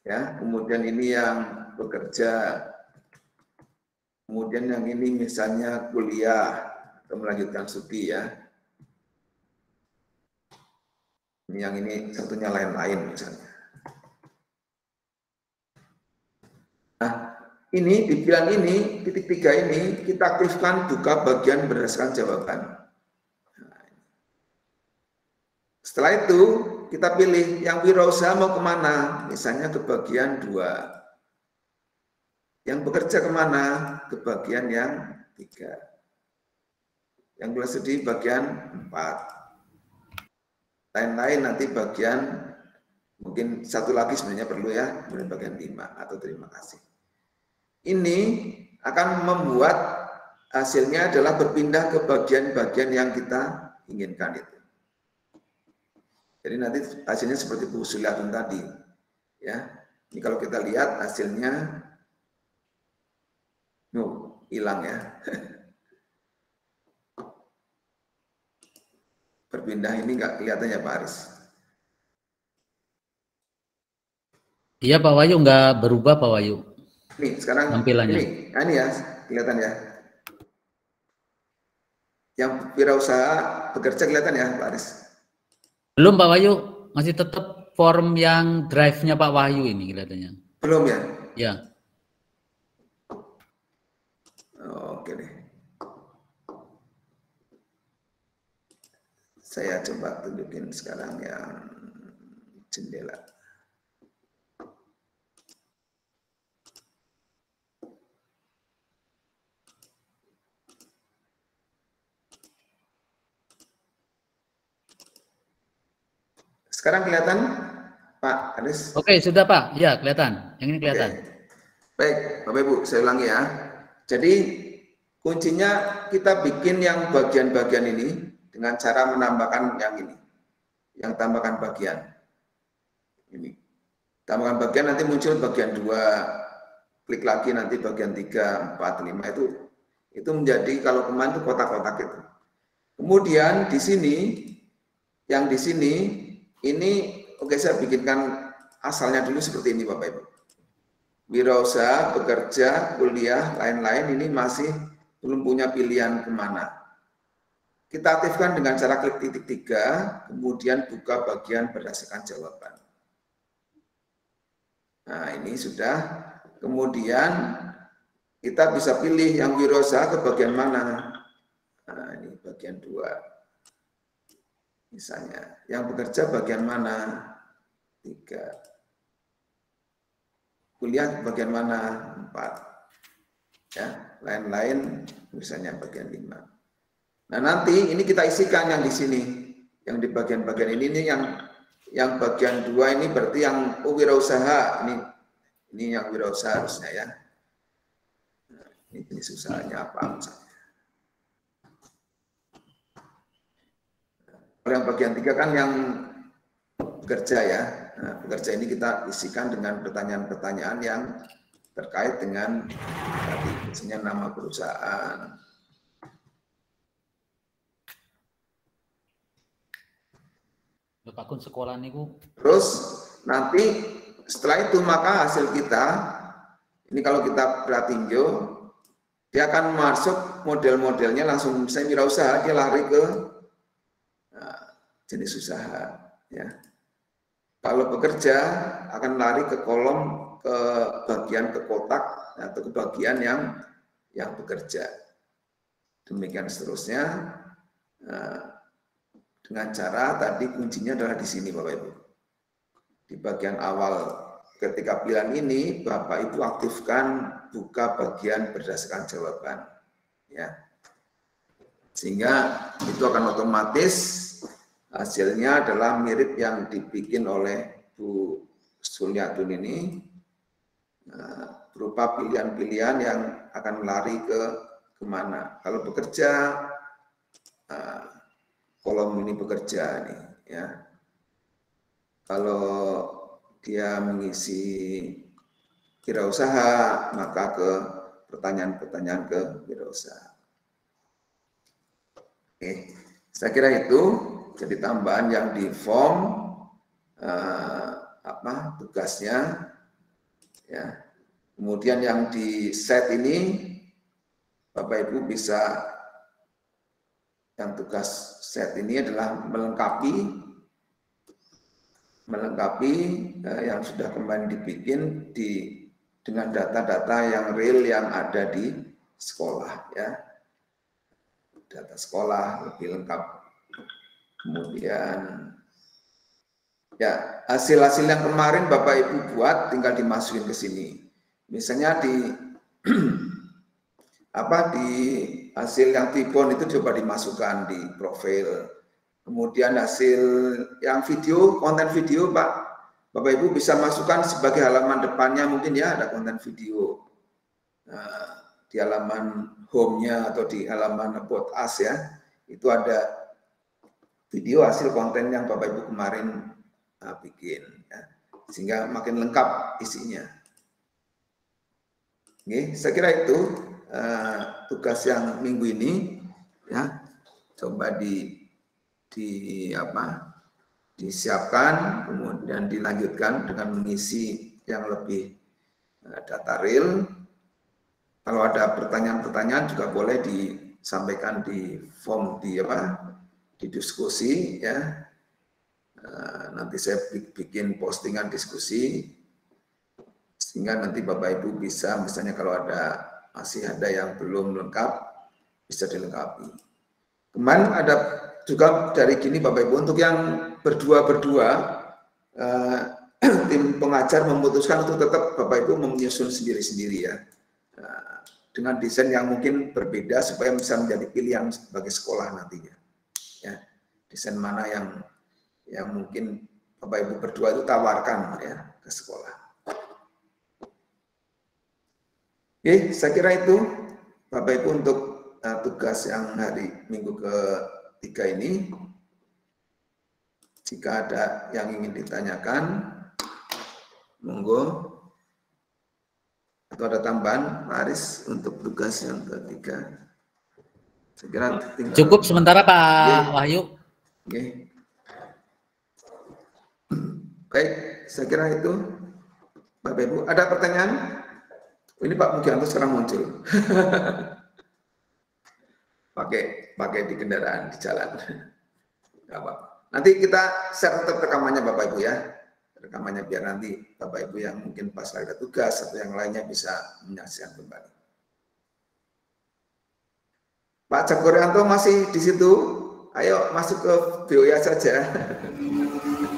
Ya, kemudian ini yang bekerja. Kemudian yang ini misalnya kuliah atau melanjutkan studi ya. Yang ini tentunya lain-lain misalnya. Nah, ini di pilihan ini, titik 3 ini, kita aktifkan buka bagian berdasarkan jawaban. Setelah itu, kita pilih yang wirausaha mau kemana, misalnya ke bagian 2. Yang bekerja kemana, ke bagian yang 3. Yang kelas studi bagian 4. Lain-lain nanti bagian, mungkin satu lagi sebenarnya perlu ya, kemudian bagian 5 atau terima kasih. Ini akan membuat hasilnya adalah berpindah ke bagian-bagian yang kita inginkan itu. Jadi nanti hasilnya seperti Bu Suliatun tadi. Ya, ini kalau kita lihat hasilnya, hilang ya. Berpindah ini nggak kelihatan ya Pak Aris? Iya Pak Wahyu, nggak berubah Pak Wahyu. Nih sekarang tampilannya. Ini ya kelihatan ya. Yang wirausaha bekerja kelihatan ya Pak Aris? Belum Pak Wahyu, masih tetap form yang drive-nya Pak Wahyu ini kelihatannya. Belum ya? Ya. Oke deh. Saya coba tunjukin sekarang yang jendela. Sekarang kelihatan Pak Aris? Oke, sudah Pak. Ya, kelihatan. Yang ini kelihatan. Oke. Baik, Bapak Ibu, saya ulangi ya. Jadi kuncinya kita bikin yang bagian-bagian ini dengan cara menambahkan yang ini, yang tambahkan bagian. Ini. Tambahkan bagian nanti muncul bagian 2, klik lagi nanti bagian 3, 4, 5 itu menjadi kalau kemarin itu kotak-kotak itu. Kemudian di sini, yang di sini, ini oke saya bikinkan asalnya dulu seperti ini Bapak Ibu. Wirausaha, bekerja, kuliah, lain-lain ini masih belum punya pilihan kemana. Kita aktifkan dengan cara klik titik 3, kemudian buka bagian berdasarkan jawaban. Nah ini sudah, kemudian kita bisa pilih yang wirausaha ke bagian mana. Nah ini bagian 2. Misalnya, yang bekerja bagian mana? 3. Kuliah bagian mana? 4. Ya, lain-lain misalnya bagian 5. Nah nanti ini kita isikan yang di sini, yang di bagian-bagian ini yang bagian 2 ini berarti yang wirausaha ini yang wirausaha harusnya ya. Nah, ini jenis usahanya apa misalnya. Kalau yang bagian 3 kan yang bekerja ya. Nah, bekerja ini kita isikan dengan pertanyaan-pertanyaan yang terkait dengan tadi misalnya nama perusahaan. Akun sekolah niku. Terus nanti setelah itu maka hasil kita ini kalau kita pratinjo dia akan masuk model-modelnya langsung misalnya wirausaha dia lari ke jenis usaha ya. Kalau bekerja akan lari ke kolom ke bagian ke kotak atau ke bagian yang bekerja. Demikian seterusnya. Dengan cara tadi kuncinya adalah di sini Bapak Ibu. Di bagian awal ketika pilihan ini Bapak Ibu aktifkan buka bagian berdasarkan jawaban. Ya. Sehingga itu akan otomatis hasilnya adalah mirip yang dibikin oleh Bu Suliatun ini, berupa pilihan-pilihan yang akan lari ke kemana. Kalau bekerja, kolom ini bekerja nih, ya. Kalau dia mengisi wirausaha, maka ke pertanyaan-pertanyaan ke wirausaha. Oke, saya kira itu jadi tambahan yang di form tugasnya, ya. Kemudian yang di set ini Bapak Ibu bisa, yang tugas set ini adalah melengkapi yang sudah kembali dibikin dengan data-data yang real yang ada di sekolah, ya. Data sekolah lebih lengkap. Kemudian ya, hasil-hasil yang kemarin Bapak Ibu buat tinggal dimasukin ke sini. Misalnya di di hasil yang tibon itu coba dimasukkan di profil. Kemudian hasil yang video, konten video Bapak Ibu bisa masukkan sebagai halaman depannya, mungkin ya ada konten video. Di halaman home-nya atau di halaman about us ya, itu ada video hasil konten yang Bapak Ibu kemarin bikin, ya. Sehingga makin lengkap isinya. Oke, saya kira itu tugas yang minggu ini, ya. Coba disiapkan, kemudian dilanjutkan dengan mengisi yang lebih data real. Kalau ada pertanyaan-pertanyaan juga boleh disampaikan di form di diskusi, ya. Nanti saya bikin postingan diskusi sehingga nanti Bapak Ibu bisa, misalnya kalau masih ada yang belum lengkap bisa dilengkapi. Kemarin ada juga dari gini Bapak Ibu, untuk yang berdua tim pengajar memutuskan untuk tetap Bapak Ibu menyusun sendiri-sendiri, ya. Dengan desain yang mungkin berbeda supaya bisa menjadi pilihan bagi sekolah nantinya. Ya, desain mana yang mungkin Bapak Ibu berdua itu tawarkan, ya, ke sekolah. Oke, saya kira itu Bapak Ibu untuk tugas yang hari Minggu ke-3 ini. Jika ada yang ingin ditanyakan, monggo. Atau ada tambahan, Pak Aris, untuk tugas yang ke-3? Saya kira cukup sementara Pak Wahyu. Oke. Baik, saya kira itu. Bapak Ibu, ada pertanyaan? Ini Pak Mugianto sekarang muncul. pakai di kendaraan, di jalan. Nggak apa-apa. Nanti kita share tetap rekamannya Bapak Ibu, ya. Rekamannya biar nanti Bapak Ibu yang mungkin pas ada tugas atau yang lainnya bisa menyaksikan kembali. Pak Jagoranto masih di situ? Ayo masuk ke Bioya saja.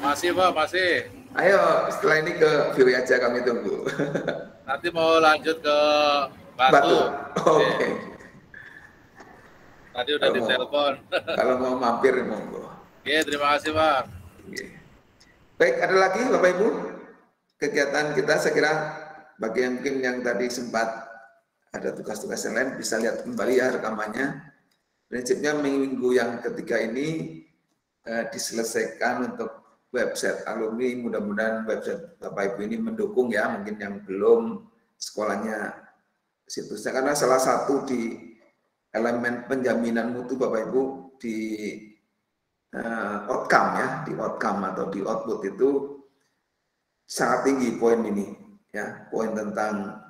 Masih Pak, masih. Ayo setelah ini ke Bioya aja, kami tunggu. Nanti mau lanjut ke Batu. Oke. Tadi udah ditelepon. Kalau mau mampir, monggo. Oke, terima kasih Pak. Oke. Baik, ada lagi Bapak Ibu kegiatan kita, saya kira bagi yang mungkin yang tadi sempat ada tugas-tugas yang lain bisa lihat kembali ya rekamannya. Prinsipnya minggu yang ketiga ini diselesaikan untuk website alumni, mudah-mudahan website Bapak Ibu ini mendukung ya, mungkin yang belum sekolahnya situsnya, karena salah satu di elemen penjaminan mutu Bapak Ibu di outcome ya, di outcome atau di output itu sangat tinggi poin ini ya, poin tentang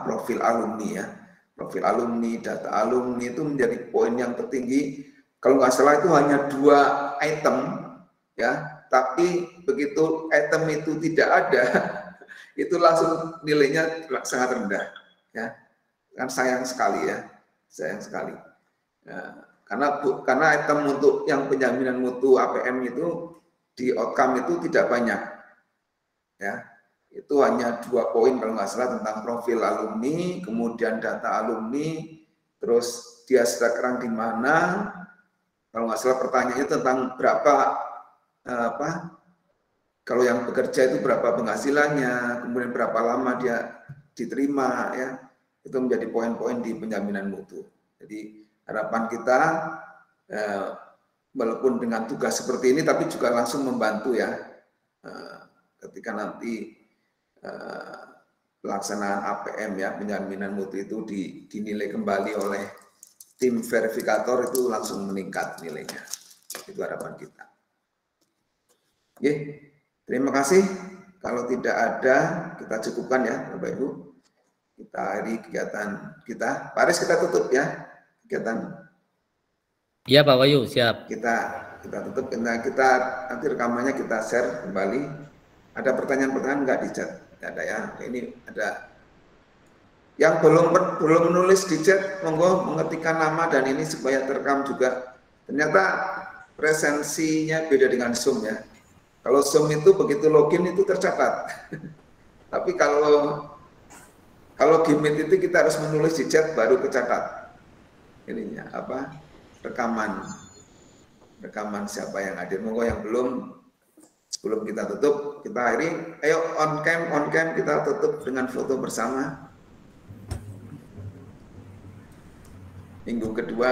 profil alumni ya, profil alumni, data alumni itu menjadi poin yang tertinggi. Kalau nggak salah itu hanya 2 item ya, tapi begitu item itu tidak ada itu langsung nilainya sangat rendah, ya. Kan sayang sekali ya, sayang sekali. Ya, karena item untuk yang penjaminan mutu APM itu di outcome itu tidak banyak, ya. Itu hanya 2 poin kalau nggak salah tentang profil alumni, kemudian data alumni, terus dia sekarang di mana. Kalau nggak salah pertanyaannya tentang berapa kalau yang bekerja itu berapa penghasilannya, kemudian berapa lama dia diterima, ya. Itu menjadi poin-poin di penjaminan mutu. Jadi harapan kita walaupun dengan tugas seperti ini tapi juga langsung membantu ya ketika nanti pelaksanaan APM ya, penjaminan mutu itu dinilai kembali oleh tim verifikator itu langsung meningkat nilainya. Itu harapan kita. Oke, terima kasih. Kalau tidak ada kita cukupkan ya Bapak Ibu. Kita akhiri kegiatan kita. Paris kita tutup ya kegiatan. Iya Pak Wahyu, siap. Kita tutup. Kita nanti rekamannya kita share kembali. Ada pertanyaan-pertanyaan nggak di chat? Nggak ada ya. Ini ada yang belum menulis di chat, monggo mengetikkan nama dan ini supaya terekam juga. Ternyata presensinya beda dengan Zoom ya. Kalau Zoom itu begitu login itu tercatat. Tapi kalau Gmeet itu kita harus menulis di chat baru kecatat. Ininya rekaman siapa yang hadir. Monggo yang belum, sebelum kita tutup, kita akhiri. Ayo on cam kita tutup dengan foto bersama. Minggu kedua,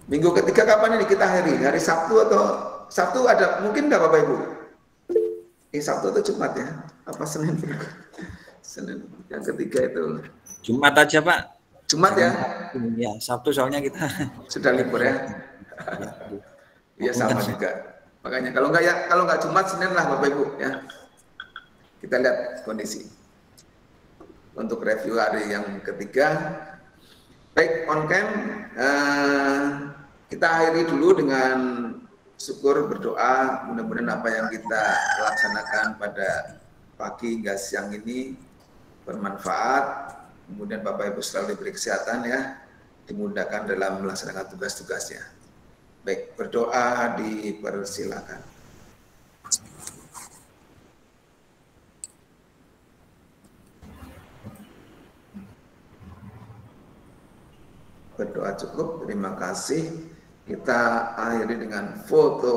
minggu ketiga kapan ini kita akhiri? Hari Sabtu atau Sabtu ada mungkin nggak Bapak Ibu? Sabtu atau Jumat ya? Apa Senin? Senin yang ketiga itu. Jumat aja Pak. Jumat ya? Ya Sabtu soalnya kita sudah libur ya. Iya sama juga. Makanya kalau nggak Jumat Senin lah Bapak Ibu ya. Kita lihat kondisi. Untuk review hari yang ketiga. Baik, on cam kita akhiri dulu dengan syukur berdoa, mudah-mudahan apa yang kita laksanakan pada pagi hingga siang ini bermanfaat, kemudian Bapak Ibu selalu diberi kesehatan ya, dimudahkan dalam melaksanakan tugas-tugasnya. Baik, berdoa dipersilakan. Berdoa cukup, terima kasih. Kita akhiri dengan foto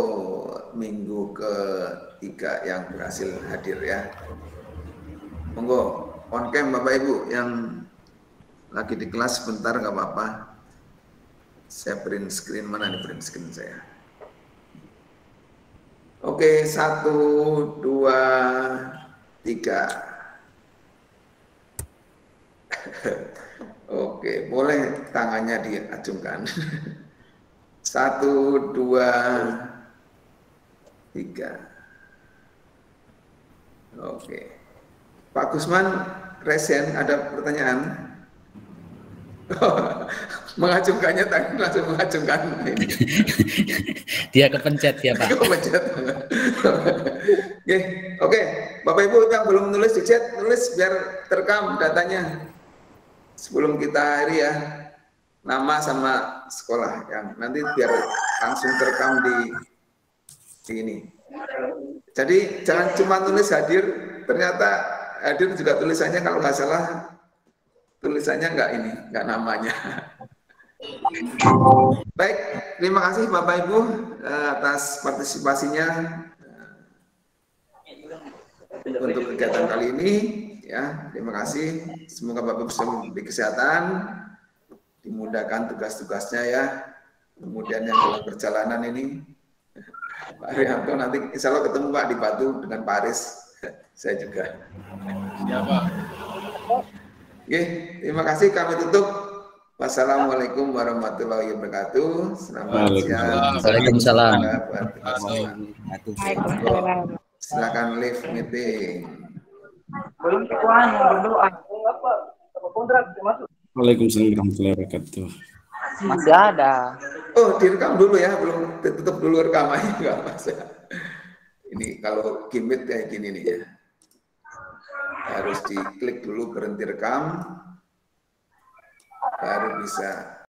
minggu ketiga yang berhasil hadir ya. Monggo on cam Bapak Ibu yang lagi di kelas sebentar nggak apa-apa. Saya print screen, mana nih print screen saya? Oke, 1, 2, 3. Oke, boleh tangannya diacungkan. 1, 2, 3. Oke. Pak Gusman, Resen, ada pertanyaan? Mengacungkannya tangan langsung mengacungkan. Dia kepencet ya Pak. Kepencet. Oke, Bapak Ibu yang belum menulis di chat, tulis biar terekam datanya. Sebelum kita akhiri ya, nama sama sekolah yang nanti biar langsung terekam di ini. Jadi jangan cuma tulis hadir, ternyata hadir juga tulisannya kalau nggak salah tulisannya nggak namanya. Baik, terima kasih Bapak Ibu atas partisipasinya untuk kegiatan kali ini. Ya, terima kasih. Semoga Bapak bisa memberi kesehatan, dimudahkan tugas-tugasnya ya. Kemudian yang dalam perjalanan ini, Pak Arianto nanti insya Allah ketemu Pak di Batu dengan Pak Aris. Saya juga. Ya Pak. Oke, terima kasih. Kami tutup. Wassalamualaikum warahmatullahi wabarakatuh. Selamat siang. Waalaikumsalam. Silakan live meeting. Belum yang berdoa. Waalaikumsalam warahmatullahi wabarakatuh. Masih ada. Oh, direkam dulu ya, belum tutup dulu rekamannya nggak masalah. Ini kalau Gmeet kayak gini nih ya. Harus diklik dulu berhenti rekam, baru bisa